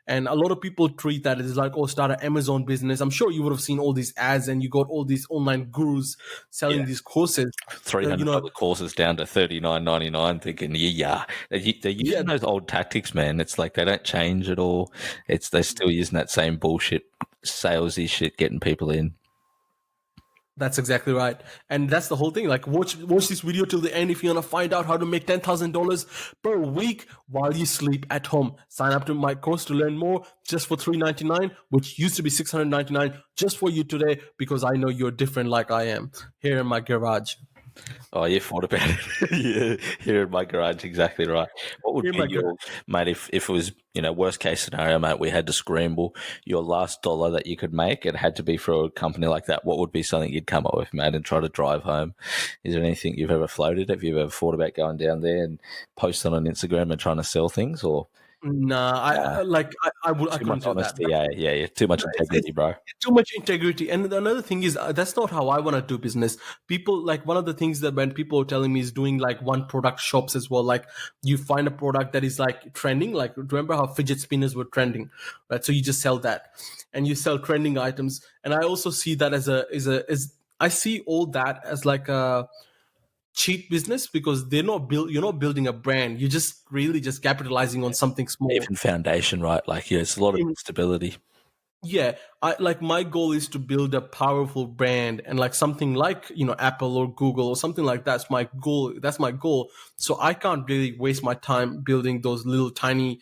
And a lot of people treat that as like, oh, start an Amazon business. I'm sure you would have seen all these ads and you got all these online gurus selling these courses. $300 courses down to $39.99 thinking, they're using those old tactics, man. It's like they don't change at all. They're still using that same bullshit, salesy shit, getting people in. That's exactly right. And that's the whole thing. Like, watch this video till the end if you want to find out how to make $10,000 per week while you sleep at home. Sign up to my course to learn more just for $399, which used to be $699 just for you today, because I know you're different like I am here in my garage. Oh, you thought about it. Yeah, here in my garage, exactly right. What would be your, mate, if it was, worst case scenario, mate, we had to scramble your last dollar that you could make, it had to be for a company like that. What would be something you'd come up with, mate, and try to drive home? Is there anything you've ever floated? Have you ever thought about going down there and posting on Instagram and trying to sell things, or? Nah, I couldn't do honesty, that. Yeah. Too much integrity, bro. Too much integrity. And another thing is, that's not how I want to do business. People, like, one of the things that when people are telling me is doing like one product shops as well. Like, you find a product that is like trending. Like, remember how fidget spinners were trending, right? So you just sell that, and you sell trending items. And I also see that I see all that as like a cheap business, because you're not building a brand. You're just really just capitalizing on something small. Even foundation, right? Like, it's a lot of stability. Yeah, my goal is to build a powerful brand, and like something like, Apple or Google or something like that's my goal. That's my goal. So I can't really waste my time building those little tiny,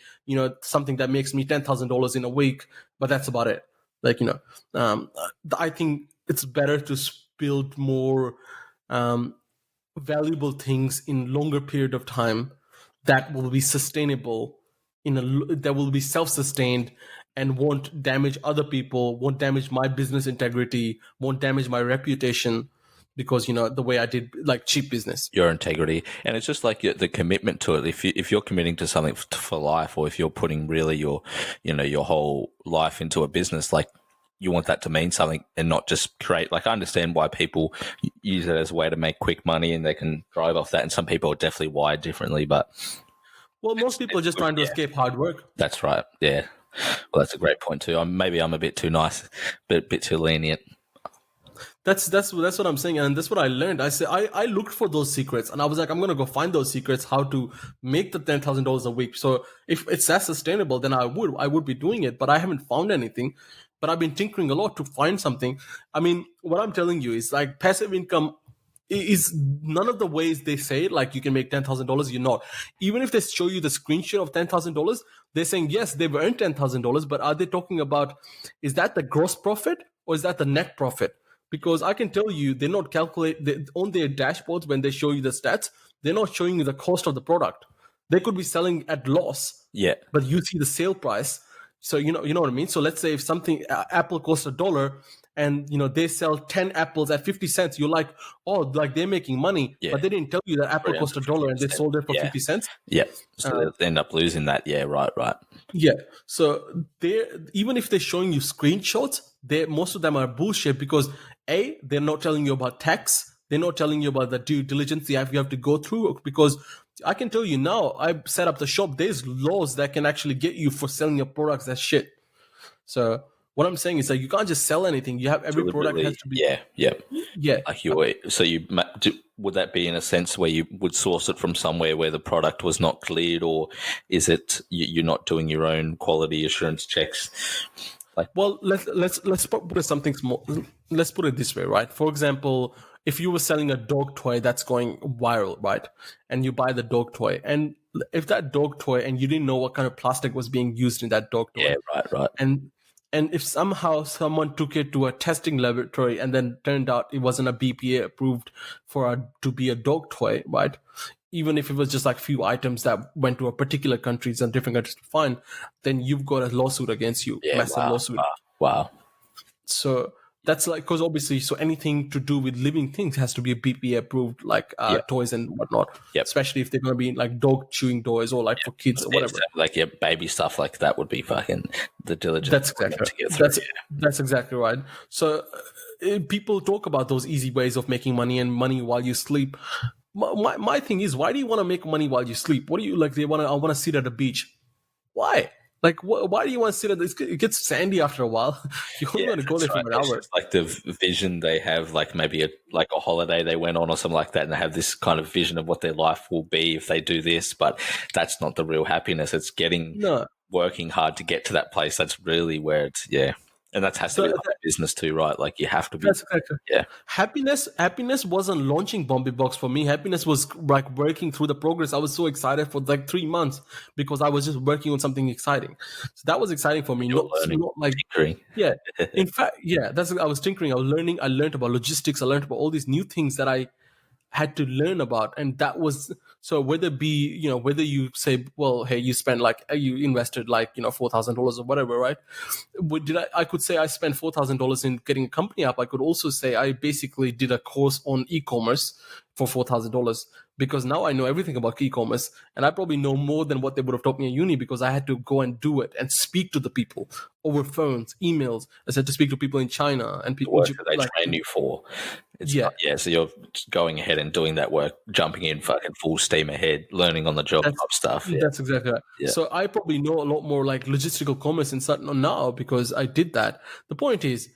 something that makes me $10,000 in a week, but that's about it. Like, I think it's better to build more valuable things in longer period of time that will be sustainable, that will be self-sustained and won't damage other people, won't damage my business integrity, won't damage my reputation, because the way I did like cheap business. Your integrity, and it's just like the commitment to it. If you're committing to something for life, or if you're putting really your whole life into a business, like, you want that to mean something and not just create, like, I understand why people use it as a way to make quick money and they can drive off that. And some people are definitely wired differently, but. Well, most people are just trying to escape hard work. That's right. Yeah. Well, that's a great point too. Maybe I'm a bit too nice, but a bit too lenient. That's what I'm saying, and that's what I learned. I looked for those secrets, and I was like, I'm gonna go find those secrets, how to make the $10,000 a week. So if it's that sustainable, then I would be doing it. But I haven't found anything. But I've been tinkering a lot to find something. I mean, what I'm telling you is like passive income is none of the ways they say it, like you can make $10,000. You're not. Even if they show you the screenshot of $10,000, they're saying yes, they've earned $10,000. But are they talking about, is that the gross profit or is that the net profit? Because I can tell you, they're not on their dashboards when they show you the stats. They're not showing you the cost of the product. They could be selling at loss. Yeah. But you see the sale price. So you know what I mean. So let's say if something Apple costs $1 and they sell 10 apples at 50 cents, you're like, oh, like they're making money. Yeah. But they didn't tell you that Apple cost $1 and they sold it for 50 cents. Yeah. So they end up losing that. Yeah. Right. Yeah. So even if they're showing you screenshots, most of them are bullshit, because they're not telling you about tax. They're not telling you about the due diligence you have to go through, because I can tell you now, I set up the shop. There's laws that can actually get you for selling your products as shit. So what I'm saying is that you can't just sell anything. You have every product has to be. Yeah. Like would that be in a sense where you would source it from somewhere where the product was not cleared, or is it you're not doing your own quality assurance checks? Like, well, let's put it something small. Let's put it this way, right? For example, if you were selling a dog toy that's going viral, right, and you buy the dog toy, and if that dog toy and you didn't know what kind of plastic was being used in that dog toy, right, and if somehow someone took it to a testing laboratory and then turned out it wasn't a BPA approved to be a dog toy, right? even if it was just like few items that went to a particular countries and different countries to find, then you've got a lawsuit against you, Yeah, massive lawsuit. Wow. So that's like, because obviously, so anything to do with living things has to be a BPA approved, like toys and whatnot. Yep. Especially if they're going to be like dog chewing toys or like for kids or whatever. Like baby stuff like that would be fucking the diligence. That's exactly to get through. that's exactly right. So people talk about those easy ways of making money and money while you sleep. My thing is, why do you want to make money while you sleep? What do you like? I want to sit at the beach. Why? Like, why do you want to sit at this? It gets sandy after a while. You only want to go there for an hour. It's like the vision they have, like maybe a holiday they went on or something like that, and they have this kind of vision of what their life will be if they do this. But that's not the real happiness. It's working hard to get to that place. That's really where it's And that has to be like a business too, right? Like you have to be. That's exactly. Yeah. Happiness wasn't launching Bombay Box for me. Happiness was like working through the progress. I was so excited for like 3 months because I was just working on something exciting. So that was exciting for me. Not like tinkering. Yeah. In fact, I was tinkering. I was learning. I learned about logistics. I learned about all these new things that I had to learn about. And that was, so whether you say, well, hey, you spent you invested $4,000 or whatever, right? I could say I spent $4,000 in getting a company up. I could also say I basically did a course on e-commerce for $4,000 because now I know everything about e-commerce, and I probably know more than what they would have taught me at uni because I had to go and do it and speak to the people over phones, emails. I had to speak to people in China and people. What they train you for? So you're going ahead and doing that work, jumping in fucking full steam ahead, learning on the job type stuff. Yeah. That's exactly right. Yeah. So I probably know a lot more like logistical commerce and something now because I did that. The point is,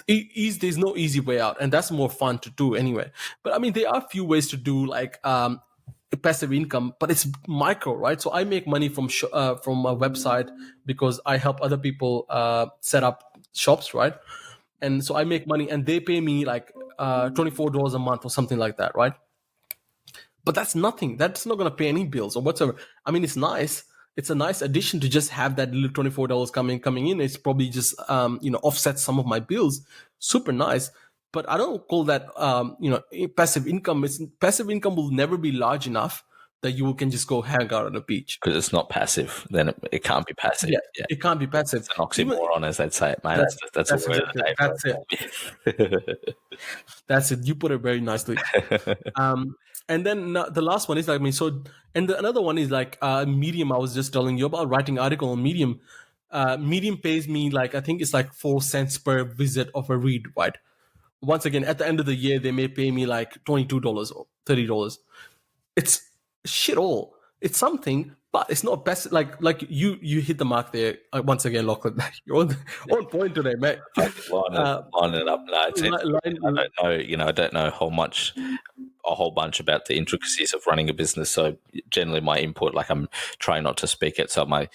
there's no easy way out, and that's more fun to do anyway. But I mean, there are a few ways to do like passive income, but it's micro, right? So I make money from a website because I help other people set up shops, right? And so I make money, and they pay me like $24 a month or something like that, right? But that's nothing. That's not going to pay any bills or whatsoever. I mean, it's nice. It's a nice addition to just have that little $24 coming in. It's probably just offset some of my bills. Super nice. But I don't call that passive income. Passive income will never be large enough that you can just go hang out on the beach. Because it's not passive. Then it can't be passive. Yeah, it can't be passive. It's an oxymoron, as they'd say it, mate. That's a word of the day. That's it. That's it. You put it very nicely. And then the last one is another one is like Medium. I was just telling you about writing article on Medium. Medium pays me I think it's like 4 cents per visit of a read, right? Once again, at the end of the year, they may pay me like $22 or $30. It's shit all. It's something, but it's not best. Like you hit the mark there once again, Lachlan. You're on point today, mate. Line it up. I don't know a whole bunch about the intricacies of running a business. So generally, my input, I'm trying not to speak it. So my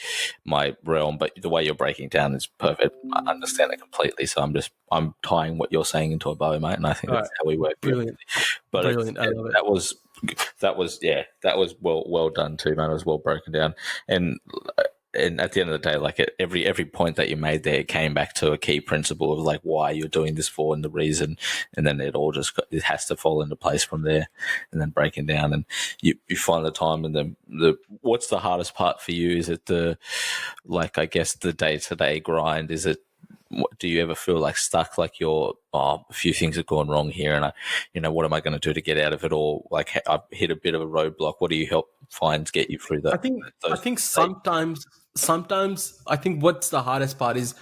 realm, but the way you're breaking down is perfect. I understand it completely. So I'm tying what you're saying into a bow, mate, and I think that's how we work. Brilliant. But brilliant. I love it. That was well done too, man. It was well broken down, and at the end of the day, every point that you made there came back to a key principle of why you're doing this for and the reason, and then it has to fall into place from there, and then breaking down, and you find the time, and then what's the hardest part for you? Is it the day-to-day grind? Is it? Do you ever feel stuck, a few things have gone wrong here, and what am I going to do to get out of it? Or I've hit a bit of a roadblock. What do you help find get you through that? I think sometimes I think what's the hardest part is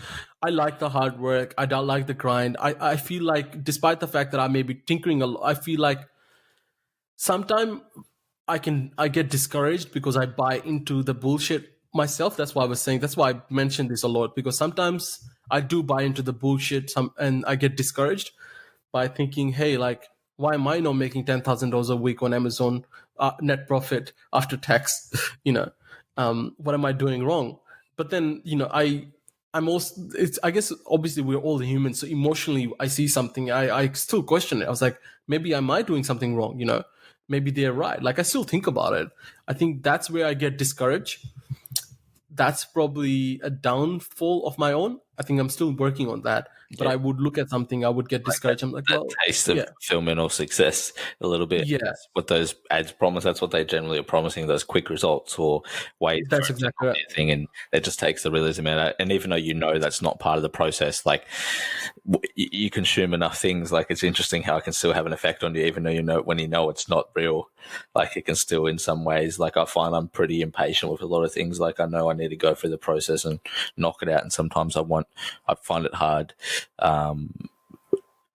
I like the hard work. I don't like the grind. I feel like despite the fact that I may be tinkering a lot, I feel like sometimes I get discouraged because I buy into the bullshit myself. That's why I was saying. That's why I mentioned this a lot, because sometimes I do buy into the bullshit and I get discouraged by thinking, hey, why am I not making $10,000 a week on Amazon net profit after tax? What am I doing wrong? But then, I'm also, I guess, obviously we're all humans. So emotionally, I see something, I still question it. I was like, maybe am I doing something wrong? Maybe they're right. I still think about it. I think that's where I get discouraged. That's probably a downfall of my own. I think I'm still working on that. But I would look at something, I would get discouraged. I'm like, well, taste of fulfillment or success a little bit. Yeah. That's what those ads promise. That's what they generally are promising, those quick results or ways. That's exactly right. Thing, and it just takes the realism out. And even though you know that's not part of the process, like you consume enough things, like it's interesting how it can still have an effect on you, even though you know when you know it's not real. Like it can still, in some ways, like I find I'm pretty impatient with a lot of things. Like I know I need to go through the process and knock it out, and sometimes I find it hard.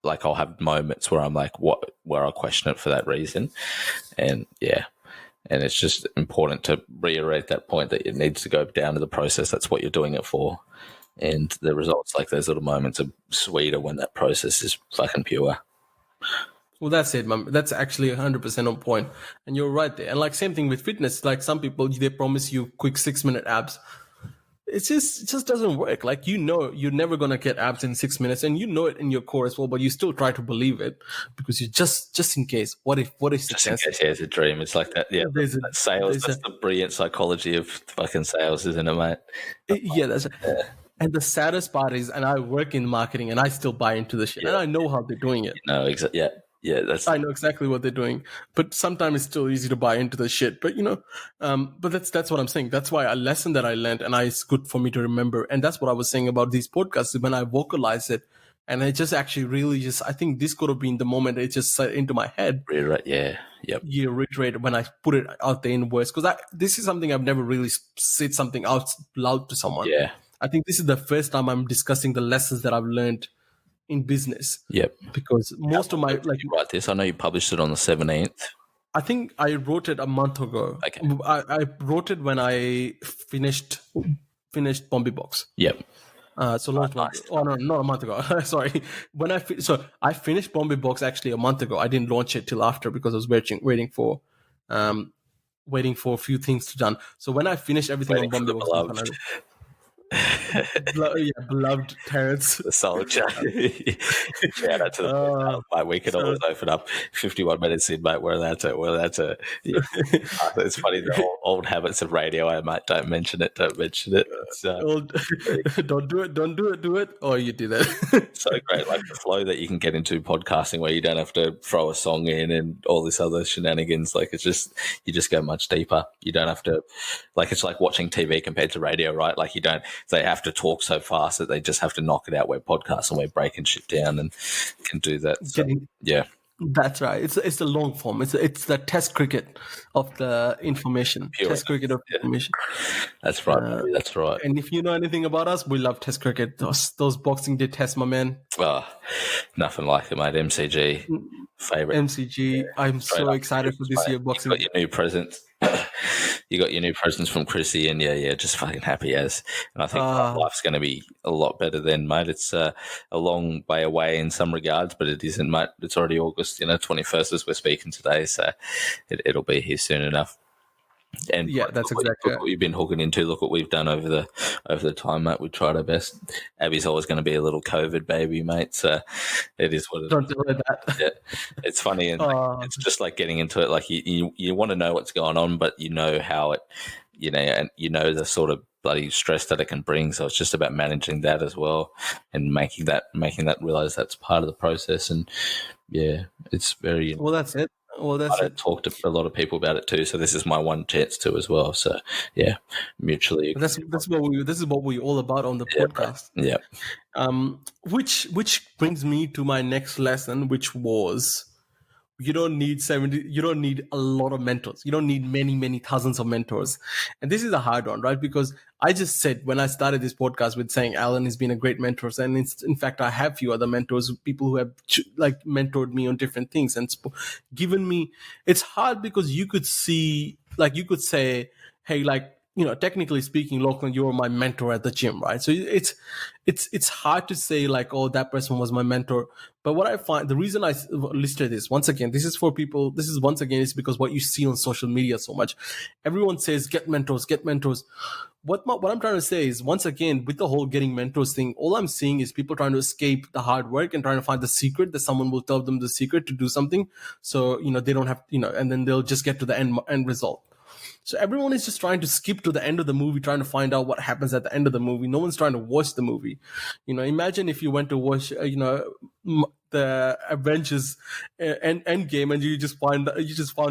Like I'll have moments where I'm like, where I'll question it for that reason. And and it's just important to reiterate that point that it needs to go down to the process. That's what you're doing it for. And the results, like those little moments, are sweeter when that process is fucking pure. Well, that's it, man. That's actually 100% on point. And you're right there. And like same thing with fitness. Like some people, they promise you quick 6-minute abs. It just doesn't work. Like, you know, you're never going to get abs in 6 minutes, and you know it in your core as well, but you still try to believe it because you just in case. What if just in case, it's a dream. It's like that. Yeah. That sales. That's the brilliant psychology of fucking sales, isn't it, mate? And the saddest part is, and I work in marketing and I still buy into the shit, and I know how they're doing it. No, exactly. Yeah. Yeah, I know exactly what they're doing, but sometimes it's still easy to buy into the shit. But but that's what I'm saying. That's why a lesson that I learned, and it's good for me to remember. And that's what I was saying about these podcasts. When I vocalize it, and I just actually really I think this could have been the moment it just set into my head. Right. Yeah. Yep. Yeah, reiterate when I put it out there in words, because this is something I've never really said something out loud to someone. Yeah. I think this is the first time I'm discussing the lessons that I've learned in business. Yep. Because most of my you write this. I know you published it on the 17th. I think I wrote it a month ago. Okay. I wrote it when I finished Bombay Box. Yep. So last month. Oh no, not a month ago. Sorry. When I finished Bombay Box actually a month ago. I didn't launch it till after because I was waiting for a few things to done. So when I finished everything on Bombay Box, beloved Terrence, the soldier. Shout out to the mate. We can always open up 51 minutes in, mate. We're allowed to. Yeah. It's funny, the old habits of radio. I might don't mention it. Don't do it. Or you do that. So great, like the flow that you can get into podcasting, where you don't have to throw a song in and all this other shenanigans. Like it's just you just go much deeper. You don't have to, like it's like watching TV compared to radio, right? Like you don't. They have to talk so fast that they just have to knock it out. We're podcasts and we're breaking shit down and can do that. So, yeah. That's right. It's the long form. It's the test cricket of the information. Pure. Test cricket of information. That's right. That's right. And if you know anything about us, we love test cricket. Those Boxing Day tests, my man. Oh, nothing like it, mate. MCG, favorite. MCG. I'm so excited for this year Boxing Day. You got your new presents. You got your new presents from Chrissy, and just fucking happy as. And I think life's going to be a lot better then, mate. It's a long way away in some regards, but it isn't, mate. It's already August, 21st as we're speaking today, so it'll be here soon enough. And that's exactly what you've been hooking into. Look what we've done over the time, mate. We tried our best. Abby's always going to be a little COVID baby, mate. So it is what it is. Don't tell her that. Yeah, it's funny, and it's just like getting into it. Like you want to know what's going on, but you know how it, and the sort of bloody stress that it can bring. So it's just about managing that as well, and making that realize that's part of the process. And it's very well. That's it. Well, I talked to a lot of people about it too, so this is my one chance to as well. So mutually. This is what we're all about on the podcast. Yeah. Which brings me to my next lesson, which was you don't need a lot of mentors. You don't need many thousands of mentors. And this is a hard one, right? Because I just said when I started this podcast with saying Alan has been a great mentor. And in fact, I have few other mentors, people who have like mentored me on different things and given me, it's hard because you could say, hey, like, technically speaking, Lachlan, you're my mentor at the gym, right? So it's hard to say like, oh, that person was my mentor. But what I find, the reason I listed this, once again, is because what you see on social media so much. Everyone says, get mentors. What I'm trying to say is, once again, with the whole getting mentors thing, all I'm seeing is people trying to escape the hard work and trying to find the secret that someone will tell them the secret to do something. So, they don't have, and then they'll just get to the end result. So everyone is just trying to skip to the end of the movie, trying to find out what happens at the end of the movie. No one's trying to watch the movie. Imagine if you went to watch, the Avengers Endgame, and you just found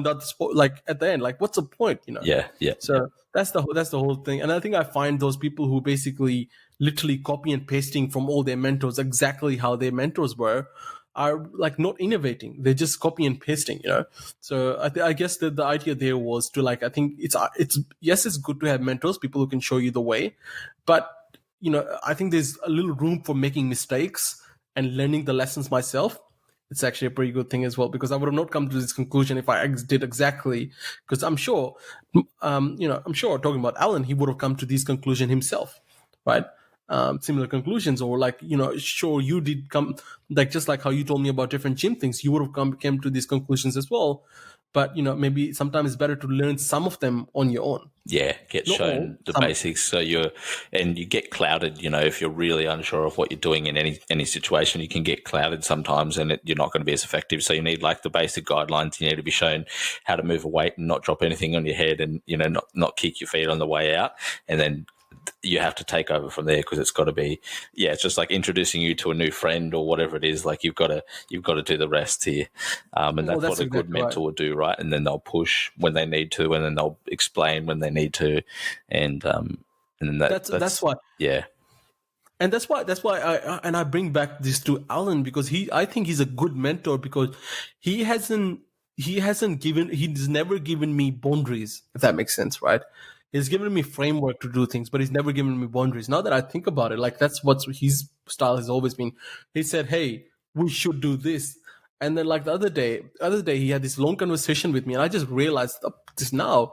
out like at the end, like what's the point? Yeah. So that's the whole thing. And I think I find those people who basically literally copy and pasting from all their mentors exactly how their mentors were are like not innovating. They're just copy and pasting, So I guess the idea there was to like, I think it's yes, it's good to have mentors, people who can show you the way, but I think there's a little room for making mistakes and learning the lessons myself. It's actually a pretty good thing as well, because I would have not come to this conclusion if I did exactly, because I'm sure, talking about Alan, he would have come to this conclusion himself, right? Similar conclusions, or like, sure, you did come, like, just like how you told me about different gym things, you would have came to these conclusions as well. But, maybe sometimes it's better to learn some of them on your own. Yeah, get Not shown all, the some. basics. So you get clouded, if you're really unsure of what you're doing in any situation, you can get clouded sometimes, and you're not going to be as effective. So you need like the basic guidelines. You need to be shown how to move a weight and not drop anything on your head, and, not kick your feet on the way out. And then you have to take over from there, because it's got to be, it's just like introducing you to a new friend or whatever it is. Like you've got to do the rest here, and that's what a good mentor will do, right? And then they'll push when they need to, and then they'll explain when they need to, and then that's why, yeah. And that's why I bring back this to Alan, because I think he's a good mentor, because he's never given me boundaries, if that makes sense, right? He's given me framework to do things, but he's never given me boundaries. Now that I think about it, like that's what his style has always been. He said, "Hey, we should do this," and then like the other day, he had this long conversation with me, and I just realized this now.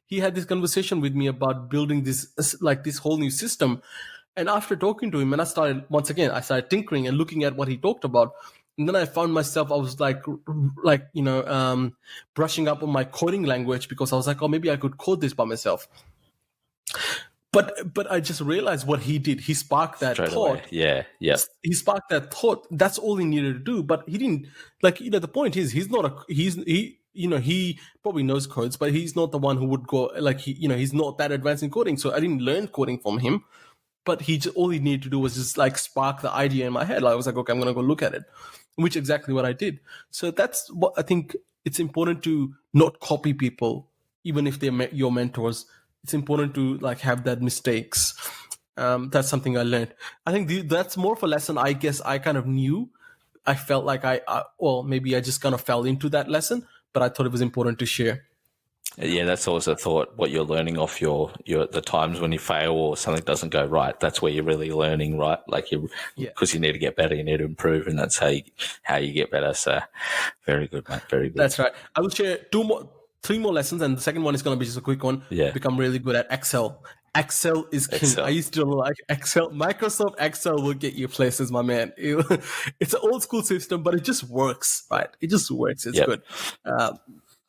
He had this conversation with me about building this whole new system, and after talking to him, and I started tinkering and looking at what he talked about. And then I found myself, I was brushing up on my coding language, because I was like, oh, maybe I could code this by myself. But I just realized what he did. He sparked that thought. Yeah. He sparked that thought. That's all he needed to do. But he didn't, the point is, he probably knows codes, but he's not the one who would go, he's not that advanced in coding. So I didn't learn coding from him. But all he needed to do was just like spark the idea in my head. I was like, okay, I'm going to go look at it, which is exactly what I did. So that's what I think. It's important to not copy people, even if they're your mentors. It's important to like have that mistakes. That's something I learned. I think that's more of a lesson I guess I kind of knew. I felt like maybe I just kind of fell into that lesson, but I thought it was important to share. Yeah, that's always a thought. What you're learning off the times when you fail or something doesn't go right. That's where you're really learning, right? Like because you need to get better, you need to improve, and that's how you get better. So, very good, mate. Very good. That's right. I will share 3 more lessons, and the second one is going to be just a quick one. Yeah. Become really good at Excel. Excel is king. Excel. I used to like Excel. Microsoft Excel will get you places, my man. It's an old school system, but it just works, right? It just works. It's good.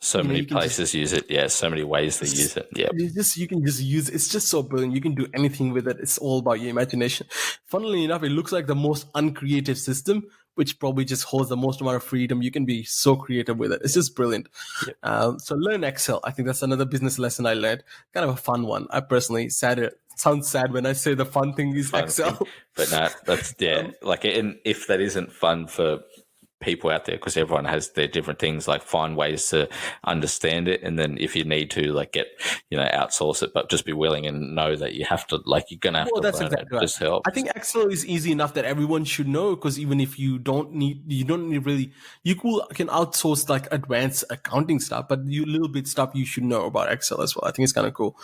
So many places use it. Yeah, so many ways they use it. Yeah, you can just use it. It's just so brilliant. You can do anything with it. It's all about your imagination. Funnily enough, it looks like the most uncreative system, which probably just holds the most amount of freedom. You can be so creative with it. It's just brilliant. Yep. So learn Excel. I think that's another business lesson I learned. Kind of a fun one. I personally sounds sad when I say the fun thing is Excel. But no, that's and if that isn't fun for people out there, because everyone has their different things, like find ways to understand it, and then if you need to outsource it, but just be willing and know that you have to, like, you're gonna have to learn it. Right. Just help. I think Excel is easy enough that everyone should know, because even if you don't need really, you can outsource like advanced accounting stuff, but little bit stuff you should know about Excel as well. I think it's kind of cool.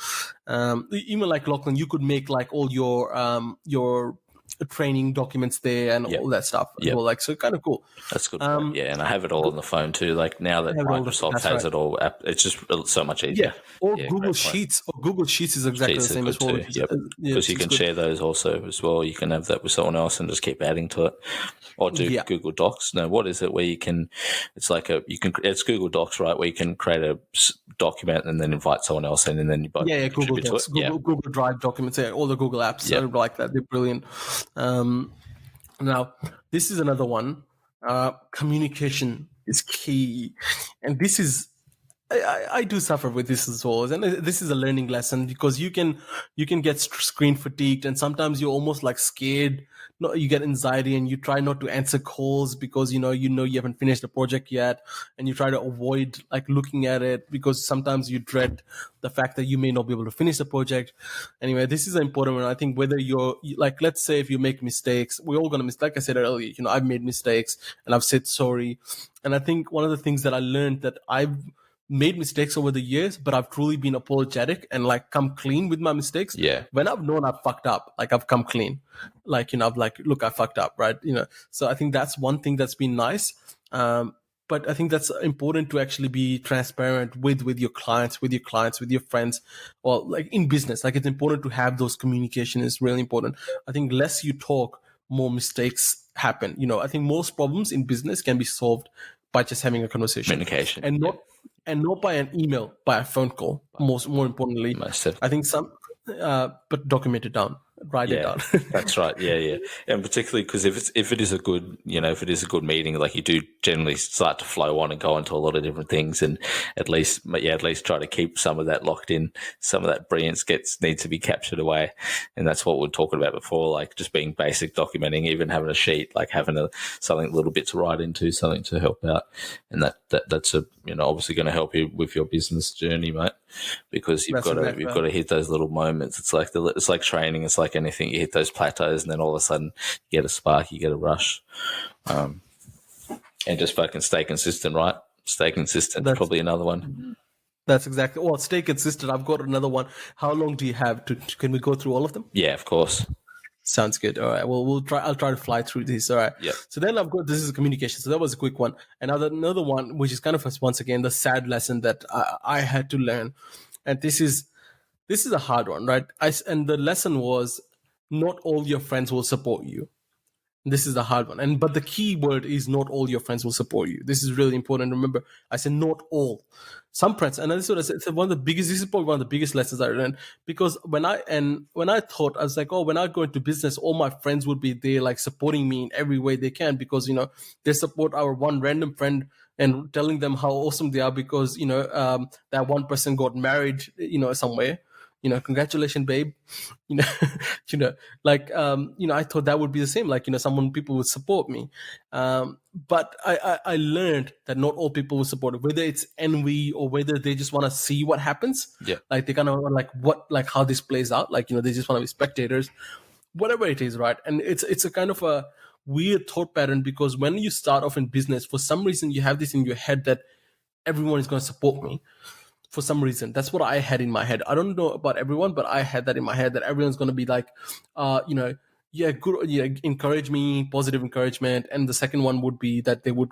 Even like Lachlan, you could make like all your training documents there and all that stuff. Well, like, so kind of cool. That's good. Yeah, and I have it all on the phone too. Like now that Microsoft has it all, it's just so much easier. Yeah, or Google Sheets. Or Google Sheets is exactly the same as well. Because you can share those also as well. You can have that with someone else and just keep adding to it, or do Google Docs. No, what is it where you can? It's like it's Google Docs, right? Where you can create a document and then invite someone else in, and then you both Google Docs, Google Drive documents. Yeah, all the Google apps are like that. They're brilliant. Now, this is another one. Communication is key, and this is I do suffer with this as well, and this is a learning lesson because you can get screen fatigued, and sometimes you're almost like scared. No, you get anxiety, and you try not to answer calls because you know you haven't finished the project yet, and you try to avoid like looking at it because sometimes you dread the fact that you may not be able to finish the project. Anyway, this is an important one. I think whether you're like, let's say if you make mistakes, we're all gonna miss. Like I said earlier, I've made mistakes and I've said sorry, and I think one of the things that I learned that I've made mistakes over the years, but I've truly been apologetic and like come clean with my mistakes. Yeah. When I've known I've fucked up, like I've come clean. Like, I've like, look, I fucked up, right? So I think that's one thing that's been nice. But I think that's important to actually be transparent with your clients, with your friends, or like in business. Like it's important to have those communication is really important. I think less you talk, more mistakes happen. I think most problems in business can be solved by just having a conversation. Communication. And not by an email, by a phone call. More importantly, I think but document it down, write it down. That's right. Yeah, and particularly because if it is a good, if it is a good meeting, like you do generally start to flow on and go into a lot of different things, and at least try to keep some of that locked in. Some of that brilliance needs to be captured away, and that's what we we're talking about before, like just being basic documenting, even having a sheet, like having something a little bit to write into, something to help out, and that's obviously going to help you with your business journey, mate, because you've got to hit those little moments. It's like training. It's like anything. You hit those plateaus, and then all of a sudden you get a spark, you get a rush, and just fucking stay consistent, right? Stay consistent. That's probably another one. That's exactly. Well, stay consistent. I've got another one. How long do you have to? Can we go through all of them? Yeah, of course. Sounds good. All right. Well, we'll try. I'll try to fly through this. All right. Yeah. So then this is communication. So that was a quick one. Another one, which is kind of once again the sad lesson that I had to learn, and this is a hard one, right? And the lesson was not all your friends will support you. This is the hard one. But the key word is not all your friends will support you. This is really important. Remember, I said not all. Some friends, and this is what I said, this is probably one of the biggest lessons I learned, because when I thought, I was like, when I go into business, all my friends would be there like supporting me in every way they can, because, they support our one random friend and telling them how awesome they are because, that one person got married, somewhere. Congratulations, babe. I thought that would be the same. Like, people would support me. But I learned that not all people will support it, whether it's envy or whether they just want to see what happens. Yeah. Like they kind of like how this plays out. Like, they just want to be spectators, whatever it is. Right. And it's a kind of a weird thought pattern, because when you start off in business, for some reason, you have this in your head that everyone is going to support me. For some reason, that's what I had in my head. I don't know about everyone, but I had that in my head that everyone's going to be like, good, encourage me, positive encouragement. And the second one would be that they would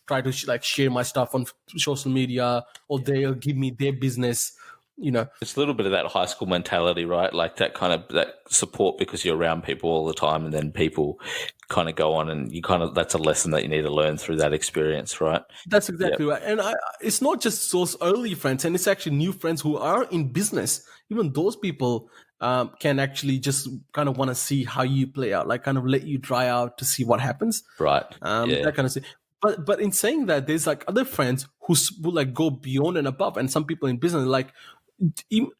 try to share my stuff on social media, or they'll give me their business. It's a little bit of that high school mentality, right? Like that kind of that support because you're around people all the time, and then people kind of go on, and that's a lesson that you need to learn through that experience, right? That's exactly right. And it's not just those early friends, and it's actually new friends who are in business. Even those people can actually just kind of want to see how you play out, like kind of let you try out to see what happens. Right. That kind of thing. But in saying that, there's like other friends who will like go beyond and above, and some people in business like,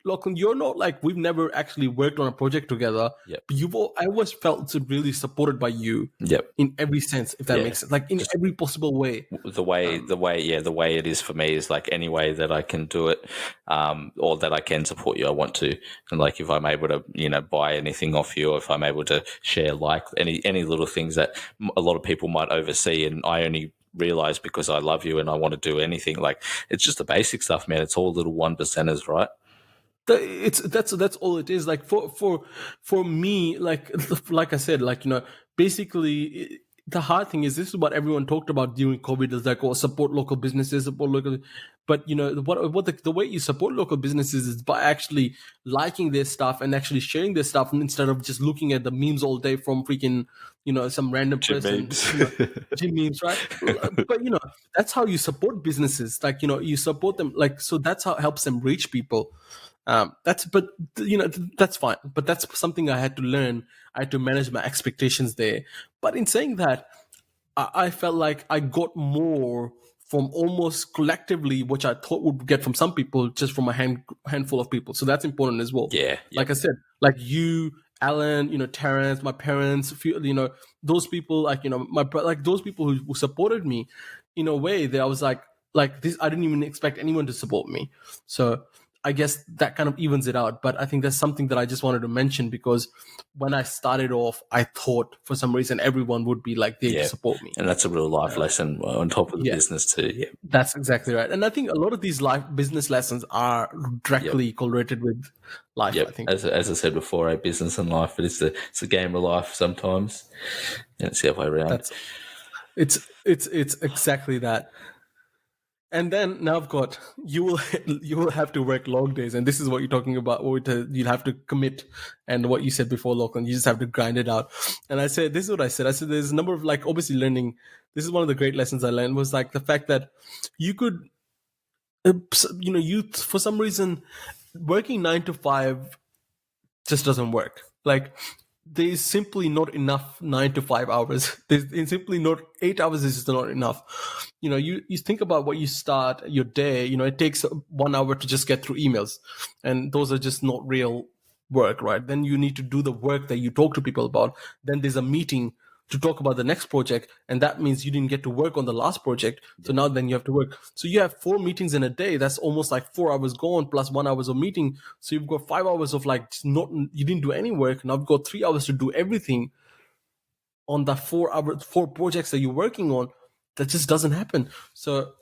Lachlan, you're not like, we've never actually worked on a project together. Yep. But I always felt really supported by you. Yep. In every sense, if that makes sense, like in every possible way. The way it is for me is like any way that I can do it, or that I can support you, I want to. And like if I'm able to, buy anything off you, or if I'm able to share like any little things that a lot of people might oversee, and I only realize because I love you and I want to do anything. Like it's just the basic stuff, man. It's all little 1%ers, right? That's all it is. Like for me, like I said, like basically the hard thing is, this is what everyone talked about during COVID, is like, support local businesses, support local. But the way you support local businesses is by actually liking their stuff and actually sharing their stuff, instead of just looking at the memes all day from freaking some random person, gym memes, right? But that's how you support businesses. Like you support them, like, so that's how it helps them reach people. That's fine. But that's something I had to learn. I had to manage my expectations there. But in saying that, I felt like I got more from almost collectively, which I thought would get from some people, just from a handful of people. So that's important as well. Yeah. Like I said, like you, Alan, Terrence, my parents, those people, like, like those people who supported me in a way that I was like this, I didn't even expect anyone to support me. So I guess that kind of evens it out. But I think that's something that I just wanted to mention, because when I started off, I thought for some reason everyone would be like there to support me. And that's a real life lesson on top of the business too. Yeah. That's exactly right. And I think a lot of these life business lessons are directly correlated with life, I think. As I said before, business and life, it's a game of life sometimes. And it's the other way around. It's exactly that. And then now I've got, you will have to work long days, and this is what you're talking about. You'll have to commit, and what you said before, Lachlan, you just have to grind it out. And I said, this is what I said. I said there's a number of, like, obviously learning. This is one of the great lessons I learned, was like the fact that you could, you for some reason, working 9 to 5 just doesn't work. Like, there's simply not enough 9 to 5 hours. There's simply not 8 hours is just not enough. You think about what you start your day, it takes 1 hour to just get through emails, and those are just not real work, right? Then you need to do the work that you talk to people about. Then there's a meeting to talk about the next project, and that means you didn't get to work on the last project. So now then you have to work. So you have 4 meetings in a day. That's almost like 4 hours gone plus 1 hour of meeting. So you've got 5 hours of you didn't do any work. Now I've got 3 hours to do everything on the 4 projects that you're working on. That just doesn't happen. So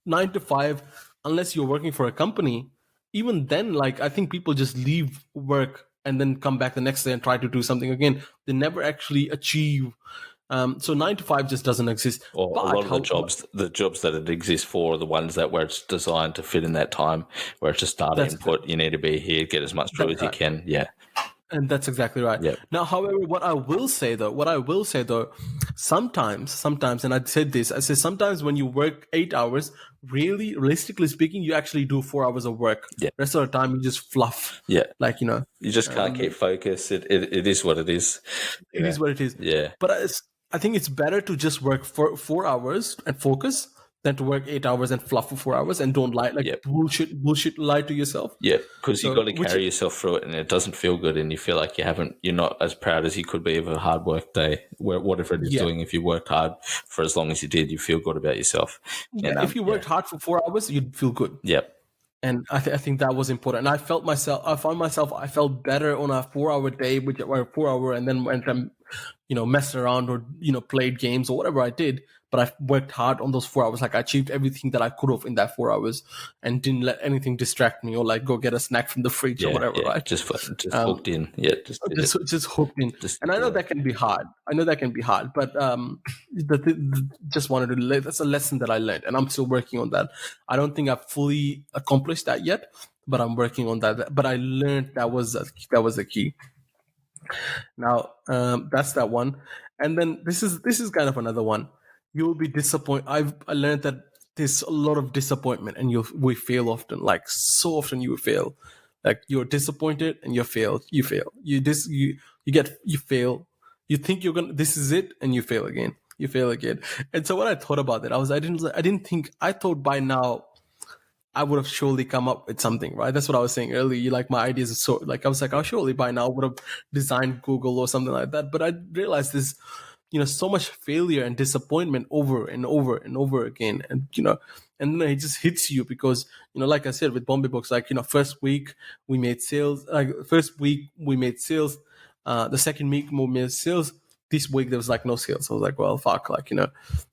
9 to 5, unless you're working for a company, even then, I think people just leave work and then come back the next day and try to do something again. They never actually achieve. So 9 to 5 just doesn't exist. Or a lot of the jobs that it exists for are the ones that where it's designed to fit in that time, where it's just data input. You need to be here, get as much through as you can. Yeah. And that's exactly right. Yep. Now, however, what I will say though, sometimes, and I said sometimes when you work 8 hours, really, realistically speaking, you actually do 4 hours of work. Yeah. Rest of the time, you just fluff. Yeah. You just can't keep focus. It is what it is. It is what it is. Yeah. But I think it's better to just work for 4 hours and focus than to work 8 hours and fluff for 4 hours and don't lie, bullshit lie to yourself. Yeah, because you've got to carry yourself through it, and it doesn't feel good, and you feel like you're not as proud as you could be of a hard work day, whatever it is doing. If you worked hard for as long as you did, you feel good about yourself. Yeah, and, if you worked hard for 4 hours, you'd feel good. Yep. And I think that was important. And I felt better on a 4 hour day, which were 4 hour, and then went and messed around or played games or whatever I did. But I worked hard on those 4 hours. I achieved everything that I could have in that 4 hours, and didn't let anything distract me, or go get a snack from the fridge or whatever. Right? Just hooked in. Yeah, just hooked in. And I know that can be hard. But just wanted to. That's a lesson that I learned, and I'm still working on that. I don't think I've fully accomplished that yet, but I'm working on that. But I learned that was the key. Now, that's that one. And then this is kind of another one. You will be disappointed. I learned that there's a lot of disappointment, and we fail often. So often you fail. You're disappointed and you fail. You fail. You fail. You think you're gonna. This is it, and you fail again. You fail again. And so what I thought about that, I thought by now I would have surely come up with something, right? That's what I was saying earlier. My ideas are so I was like, surely by now I would have designed Google or something like that. But I realized this. So much failure and disappointment over and over and over again. And, and then it just hits you because, like I said, with Bombay Books, first week we made sales, the second week we made sales. This week there was no sales. So I was like, well, fuck,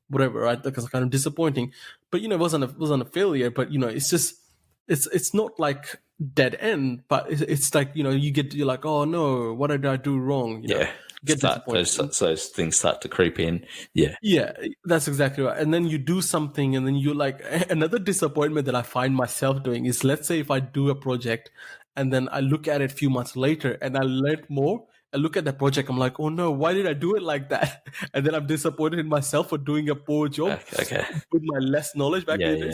whatever, right? Because it's kind of disappointing, but, it wasn't a failure, but, it's just, it's not dead end, but it's you're like, oh no, what did I do wrong? Those things start to creep in. Yeah, that's exactly right. And then you do something, and then you another disappointment that I find myself doing is, let's say if I do a project and then I look at it a few months later and I learned more, I look at that project, I'm like, oh no, why did I do it like that? And then I'm disappointed in myself for doing a poor job with my less knowledge back in the day.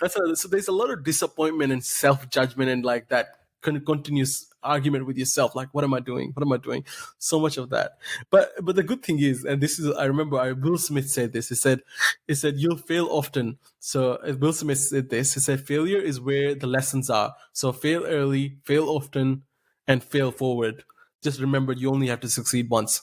So there's a lot of disappointment and self-judgment and that continuous argument with yourself, like, what am I doing? What am I doing? So much of that. But the good thing is, and this is, I remember Will Smith said this. He said you'll fail often. So Will Smith said this. He said failure is where the lessons are. So fail early, fail often, and fail forward. Just remember, you only have to succeed once.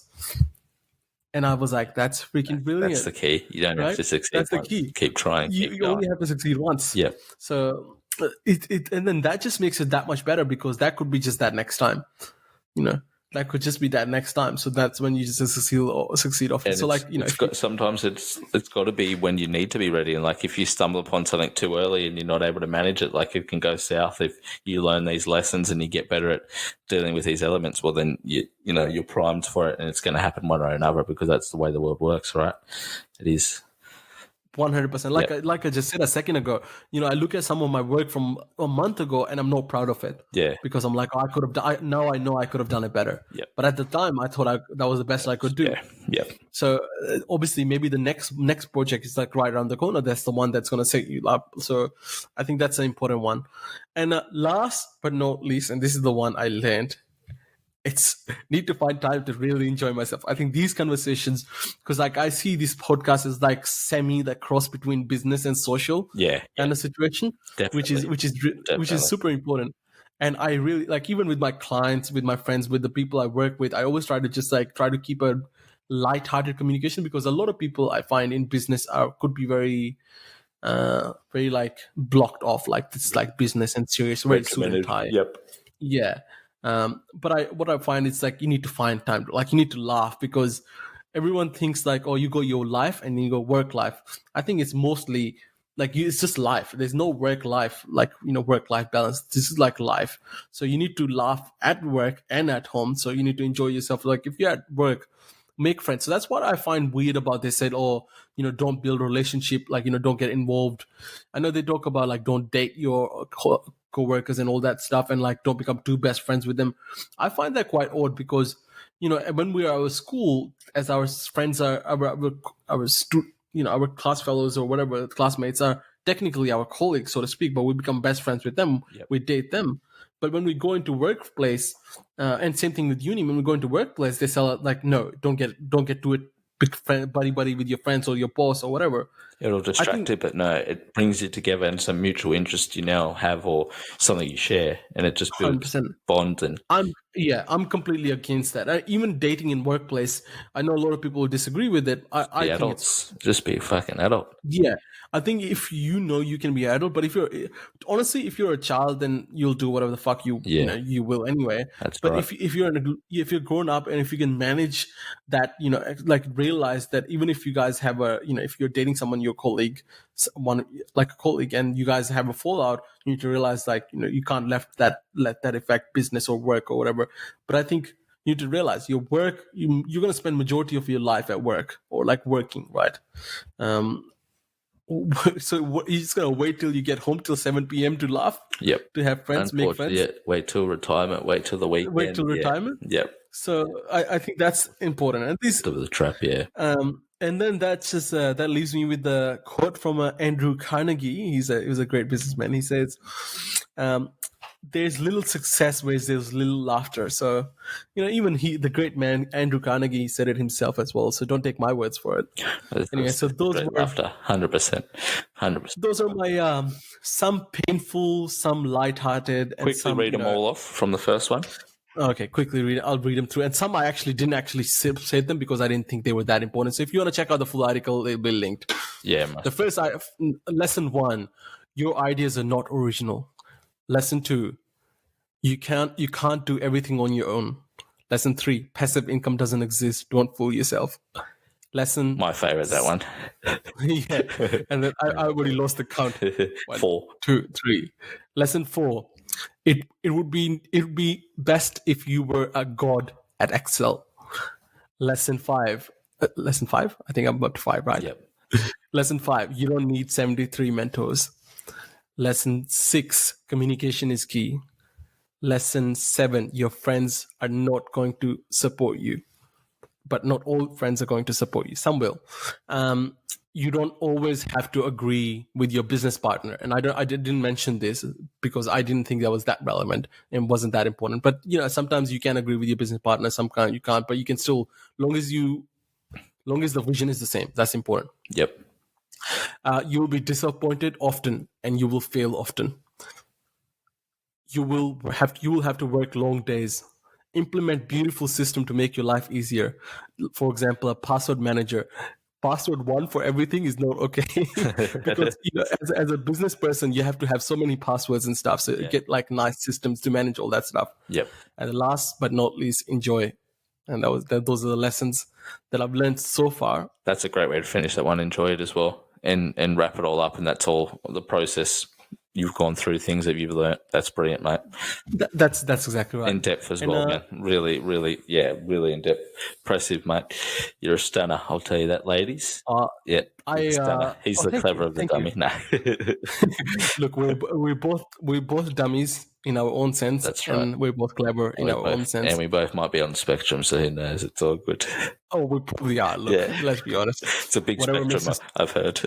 And I was like, that's freaking brilliant. That's the key. You don't have to succeed. That's the key. Keep trying. You only have to succeed once. Yeah. So it and then that just makes it that much better, because that could be just that next time. That could just be that next time. So that's when you just succeed often. And so sometimes it's got to be when you need to be ready. And like if you stumble upon something too early and you're not able to manage it, like it can go south if you learn these lessons and you get better at dealing with these elements. Well, then you're primed for it, and it's going to happen one way or another, because that's the way the world works, right? It is. 100%. Like I just said a second ago, I look at some of my work from a month ago and I'm not proud of it. Yeah. Because I'm like, I could have done. Now I know I could have done it better. Yeah. But at the time, I thought that was the best I could do. Yeah. Yeah. So obviously, maybe the next project is like right around the corner. That's the one that's going to set you up. So I think that's an important one. And last but not least, and this is the one I learned, it's need to find time to really enjoy myself. I think these conversations, because like I see this podcast as like that cross between business and social kind of situation, which is super important. And I really like, even with my clients, with my friends, with the people I work with, I always try to keep a light-hearted communication, because a lot of people I find in business could be very like blocked off, like it's like business and serious, very suit and tie. Yep. Yeah. But what I find is like you need to find time, like you need to laugh, because everyone thinks like, oh, you go your life and then you go work life. I think it's mostly like it's just life. There's no work life, like work life balance. This is like life. So you need to laugh at work and at home. So you need to enjoy yourself. Like if you're at work, make friends. So that's what I find weird about. They said, oh, don't build a relationship, like don't get involved. I know they talk about like don't date your co-workers and all that stuff, and like don't become too best friends with them. I find that quite odd, because when we are at school, as our friends are our class fellows or whatever classmates are technically our colleagues, so to speak, but we become best friends with them. We date them. But when we go into workplace, and same thing with uni, when we go into workplace, they sell it like, no, don't get to it buddy with your friends or your boss or whatever. It'll distract you, but no, it brings you together and some mutual interest you now have, or something you share, and it just builds 100%. bond. And I'm completely against that. Even dating in workplace, I know a lot of people who disagree with it. I think adults just be a fucking adult. Yeah, I think if you can be an adult, but if you're a child, then you'll do whatever the fuck you will anyway. That's but right. if you're grown up, and if you can manage that, like realize that even if you guys have if you're dating someone, your colleague, someone like a colleague, and you guys have a fallout, you need to realize like you can't let that affect business or work or whatever. But I think you need to realize your work, you're going to spend majority of your life at work or like working, right? So you're just going to wait till you get home till 7 p.m. to laugh? Yep. To have friends, make friends? Yeah. Wait till retirement. Wait till the weekend. Wait till retirement? Yep. So I think that's important. And this the trap, yeah. And then that's just that leaves me with the quote from Andrew Carnegie. He was a great businessman. He says, "There's little success where there's little laughter." So, even the great man Andrew Carnegie said it himself as well. So don't take my words for it. Anyway, so those were laughter, 100%. Those are my some painful, some lighthearted, and quickly read them all off from the first one. Okay, quickly read. I'll read them through, and some I actually didn't say them because I didn't think they were that important. So if you want to check out the full article, they'll be linked. Yeah. The first lesson 1: your ideas are not original. Lesson 2: you can't do everything on your own. Lesson 3: passive income doesn't exist. Don't fool yourself. Lesson my favorite, that one. Yeah, and then I already lost the count. 4, 2, 3. Lesson 4: It would be best if you were a god at Excel. Lesson 5. Lesson 5? I think I'm up to 5, right? Yep. Lesson 5. You don't need 73 mentors. Lesson 6. Communication is key. Lesson 7. Your friends are not going to support you. But not all friends are going to support you. Some will. you don't always have to agree with your business partner. And I didn't mention this because I didn't think that was that relevant and wasn't that important. But sometimes you can agree with your business partner, sometimes you can't. But you can still, long as the vision is the same, that's important. Yep. You will be disappointed often, and you will fail often. You will have to work long days. Implement beautiful system to make your life easier. For example, a password manager. Password one for everything is not okay because as a business person, you have to have so many passwords and stuff. So you get like nice systems to manage all that stuff. Yep. And last but not least, enjoy. And those are the lessons that I've learned so far. That's a great way to finish that one. Enjoy it as well, and wrap it all up. And that's all the process. You've gone through things that you've learned. That's brilliant, mate. That's exactly right. In depth as well, man. Really, really, really in depth. Impressive, mate. You're a stunner. I'll tell you that, ladies. Stunner. He's the clever of the dummy. No. Look, we're both dummies in our own sense. That's right. And we're both clever in our own sense. And we both might be on the spectrum, so who knows? It's all good. Oh, we probably are. Look, let's be honest. It's a big spectrum, I've heard.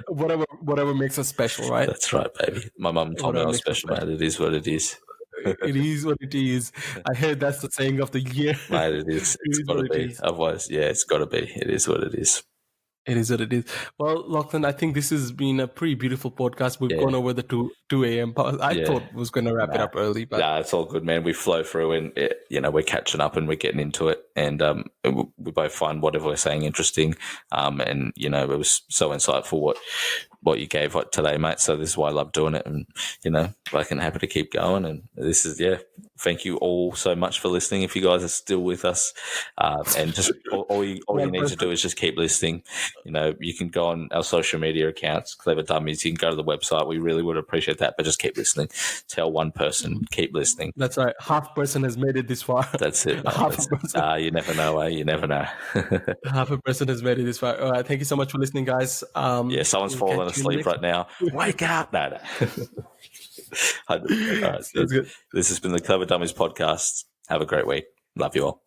whatever makes us special, right? That's right, baby. My mum told me I was special, mate. It is what it is. It is what it is. I heard that's the saying of the year. Mate, it is. It's got to be. Otherwise, it's got to be. It is what it is. It is what it is. Well, Lachlan, I think this has been a pretty beautiful podcast. We've gone over the 2 a.m. I thought it was going to wrap it up early. But it's all good, man. We flow through and, we're catching up and we're getting into it. And we both find whatever we're saying interesting. And, it was so insightful what you gave today, mate. So this is why I love doing it. And, I'm happy to keep going. And this is, thank you all so much for listening. If you guys are still with us, and just all you need to do is just keep listening. You can go on our social media accounts, Clever Dummies. You can go to the website. We really would appreciate that, but just keep listening. Tell one person, keep listening. That's right. Half person has made it this far. That's it. You never know, You never know. Half a person has made it this far. All right. Thank you so much for listening, guys. Someone's falling asleep right now. Wake up. No. All right, this has been the Clever Dummies podcast. Have a great week. Love you all.